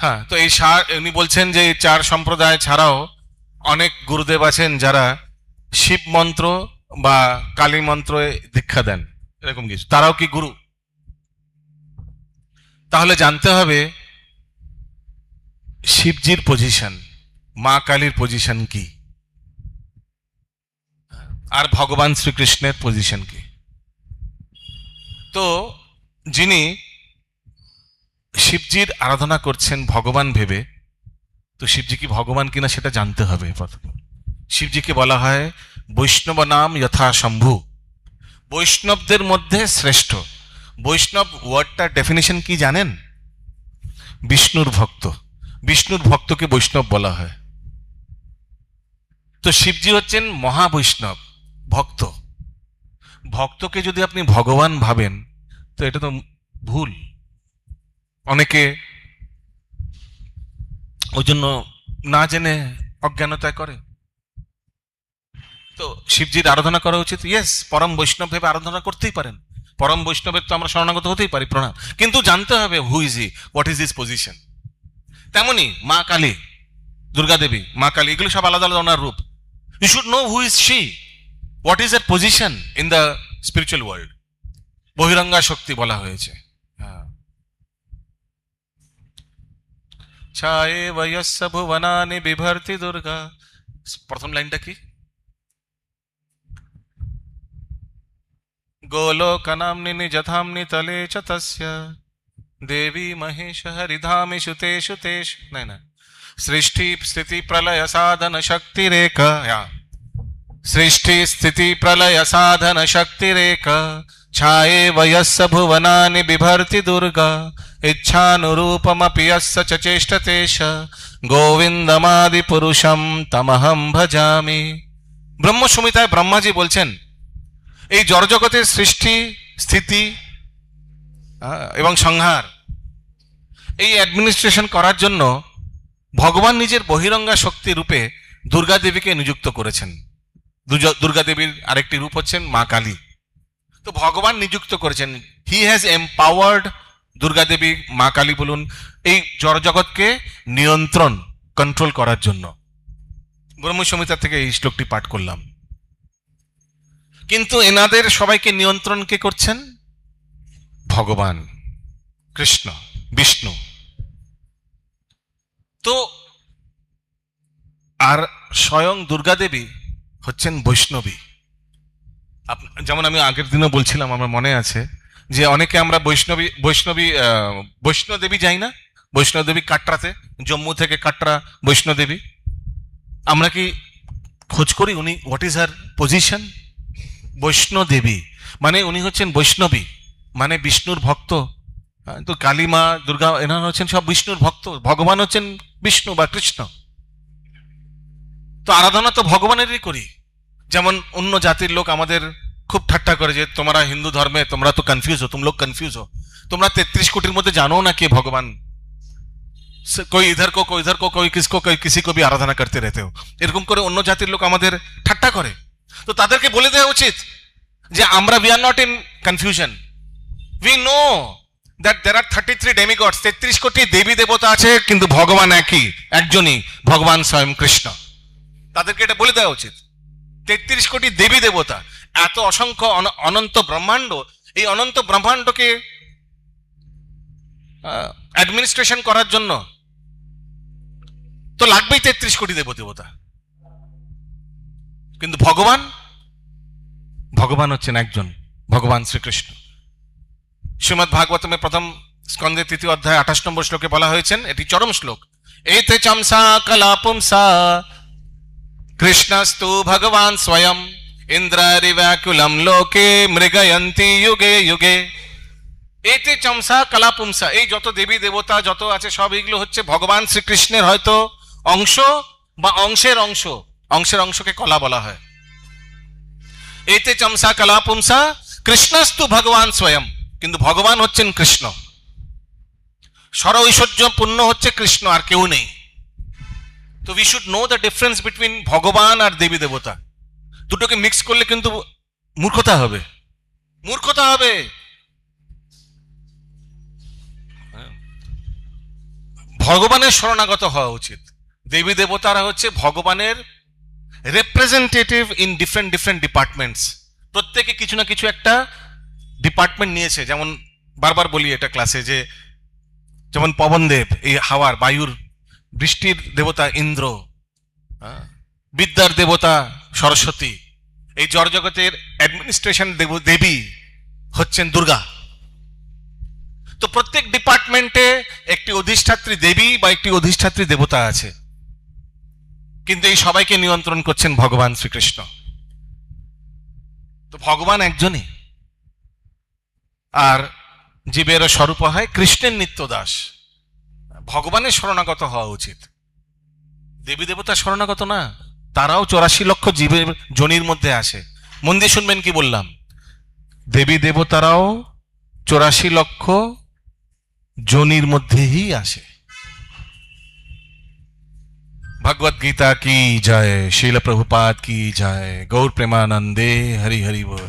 হ্যাঁ, তো এই উনি বলছেন যে এই চার সম্প্রদায় ছাড়াও অনেক গুরুদেব আছেন যারা শিব মন্ত্র বা কালী মন্ত্র দীক্ষা দেন, এরকম কিছু, তারাও কি গুরু? তাহলে জানতে হবে শিবজির পজিশন, মা কালীর পজিশন কি, আর ভগবান শ্রীকৃষ্ণের পজিশন কি। তো যিনি শিবজির আরাধনা করছেন ভগবান ভেবে, তো শিবজি কি ভগবান কিনা সেটা জানতে হবে প্রথমে। শিবজিকে বলা হয় বৈষ্ণব নাম যথা শম্ভু, বৈষ্ণবদের মধ্যে শ্রেষ্ঠ। বৈষ্ণব ওয়ার্ডটার ডেফিনেশন কি জানেন? বিষ্ণুর ভক্ত, বিষ্ণুর ভক্তকে বৈষ্ণব বলা হয়। তো শিবজি হচ্ছেন মহাবৈষ্ণব ভক্ত। ভক্তকে যদি আপনি ভগবান ভাবেন তো এটা তো ভুল। অনেকে ওই জন্য না জেনে অজ্ঞানতায় করে। তো তো শিবজির আরাধনা করা উচিত, ইয়েস, পরম বৈষ্ণব ভেবে আরাধনা করতেই পারেন, পরম বৈষ্ণবের তো আমরা শরণাগত হতেই পারি, প্রণাম, কিন্তু জানতে হবে who is he, what is his position. তেমনি মা কালী, দুর্গা দেবী, মা কালী, এগুলো সব আলাদা আলাদা ওনার রূপ। You should know who is she, what is her position in the spiritual world. বহিরঙ্গা শক্তি বলা হয়েছে। ছায়ে বয়স্য ভুবনানি বিভর্তি দুর্গা। প্রথম লাইনটা কি? গোলোকনাম্নি নিজধাম্নি তলে চ তস্য দেবী মহেশ হরিধামেষু তেষু তেষ, না, সৃষ্টি স্থিতি প্রলয় সাধন শক্তি রেখা, সৃষ্টি স্থিতি প্রলয় সাধন শক্তি রেখা, ছায়ে বয়স্য ভুবনানি বিভর্তি দুর্গা, ইচ্ছানুরূপমপি যস্য চ চেষ্টতে স, গোবিন্দমাদি পুরুষম তমহং ভজামি। ব্রহ্ম সংহিতায় ব্রহ্মাজি বলছেন এই জড়জগতের সৃষ্টি, স্থিতি এবং সংহার, এই অ্যাডমিনিস্ট্রেশন করার জন্য ভগবান নিজের বহিরঙ্গা শক্তি রূপে দুর্গা দেবীকে নিযুক্ত করেছেন। দুর্গা দেবীর আরেকটি রূপ হচ্ছেন মা কালী। তো ভগবান নিযুক্ত করেছেন, হি হ্যাজ এম্পাওয়ার্ড দুর্গা দেবী, মা কালী বলুন, এই জড়জগৎকে নিয়ন্ত্রণ, কন্ট্রোল করার জন্য। ব্রহ্ম সংহিতা থেকে এই শ্লোকটি পাঠ করলাম। কিন্তু এনাদের সবাইকে নিয়ন্ত্রণ কে করছেন? ভগবান কৃষ্ণ, বিষ্ণু। তো আর স্বয়ং দুর্গা দেবী হচ্ছেন বৈষ্ণবী। যেমন আমি আগের দিনও বলছিলাম, আমার মনে আছে যে অনেকে আমরা বৈষ্ণোদেবী যাই না, বৈষ্ণোদেবী কাটরাতে, জম্মু থেকে কাটরা বৈষ্ণোদেবী, আমরা কি খোঁজ করি উনি what is her position? Vaishno Devi মানে উনি হচ্ছেন বৈষ্ণবী, মানে বিষ্ণুর ভক্ত। তো কালী মা, দুর্গা, এনারা হচ্ছেন সব বিষ্ণুর ভক্ত, ভগবান হচ্ছেন বিষ্ণু বা কৃষ্ণ। তো আরাধনা তো ভগবানেরই করি। যেমন অন্য জাতির লোক আমাদের খুব ঠাট্টা করে যে তোমরা হিন্দু ধর্মে তোমরা তো কনফিউজ হো, তুম লোক কনফিউজ হো, তোমরা 33 কোটির মধ্যে জানো না কে ভগবান, कोई इधर को कोई किसको कोई किसी को भी आराधना करते रहते हो, এরকম করে অন্য জাতির লোক আমাদের ঠাট্টা করে। তো তাদেরকে বলে দেওয়া উচিত যে আমরা we are not in confusion, we know that there are 33 demigods, 33 কোটি দেবী দেবতা আছে, কিন্তু ভগবান একই, একজনই, ভগবান স্বয়ং কৃষ্ণ। তাদেরকে এটা বলে দেওয়া উচিত। 33 কোটি দেবী দেবতা, এত অসংখ্য অনন্ত ব্রহ্মাণ্ড, এই অনন্ত ব্রহ্মাণ্ডকে অ্যাডমিনিস্ট্রেশন করার জন্য তো লাগবেই 33 কোটি দেবতা। কিন্তু ভগবান হচ্ছেন একজন, ভগবান শ্রীকৃষ্ণ। শ্রীমদ্ ভাগবতমে প্রথম স্কন্ধে 3 অধ্যায় 28 নম্বর শ্লোকে বলা হয়েছেন, এটি চরম শ্লোক, এতে চমসা কলাপুংসা কৃষ্ণস্তু ভগবান স্বয়ং ইন্দ্রারিব্যাকুলম লোকে মৃগয়ন্তি যুগে যুগে। এতে চমসা কলাপুংসা, এই যত দেবী দেবতা যত আছে সব এগুলো হচ্ছে ভগবান শ্রীকৃষ্ণের হয়তো অংশ বা অংশের অংশ, অংশের অংশকে কলা বলা হয়। এতে চমসা কলাপুংসা কৃষ্ণস্তু ভগবান স্বয়ং, কিন্তু ভগবান হচ্ছেন কৃষ্ণ, সর ঐশ্বর্যপূর্ণ হচ্ছে কৃষ্ণ, আর কেউ নেই। তো we should know the difference between ভগবান আর দেবী দেবতা। দুটোকে মিক্স করলে কিন্তু মূর্খতা হবে, মূর্খতা হবে। ভগবানের শরণাগত হওয়া উচিত। দেবী দেবতারা হচ্ছে ভগবানের রিপ্রেজেন্টেটিভ ইন ডিফারেন্ট ডিপার্টমেন্টস। প্রত্যেকে কিছু না কিছু একটা ডিপার্টমেন্ট নিয়েছে। যেমন বারবার বলি এটা ক্লাসে, যে যেমন পবনদেব এই হাওয়ার বায়ুর, বৃষ্টির দেবতা ইন্দ্র, বিদ্যার দেবতা সরস্বতী, এই জড়জগতের অ্যাডমিনিস্ট্রেশন দেবী হচ্ছেন দুর্গা। তো প্রত্যেক ডিপার্টমেন্টে একটি অধিষ্ঠাত্রী দেবী বা একটি অধিষ্ঠাত্রী দেবতা আছে, কিন্তু এই সবাইকে নিয়ন্ত্রণ করছেন ভগবান শ্রীকৃষ্ণ। তো ভগবান একজনই, আর জীবের স্বরূপ হয় কৃষ্ণের নিত্য দাস। ভগবানের শরণাগত হওয়া উচিত, দেবী দেবতা শরণাগত না। তারাও 84 লক্ষ জীবের যোনির মধ্যে আসে। মন দিয়ে শুনবেন কি বললাম, দেবী দেবতারাও 84 লক্ষ যোনির মধ্যেই আসে। भगवत गीता की जय, শিল প্রভুপাদ কি জয়, গৌর প্রেমানন্দে হরি হরি বল।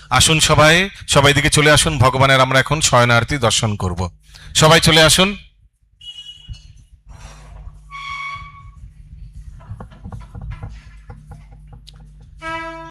আসুন সবাই, সবাই দিকে চলে আসুন, ভগবানের আমরা এখন শয়নার্তি দর্শন করব। সবাই চলে আসুন।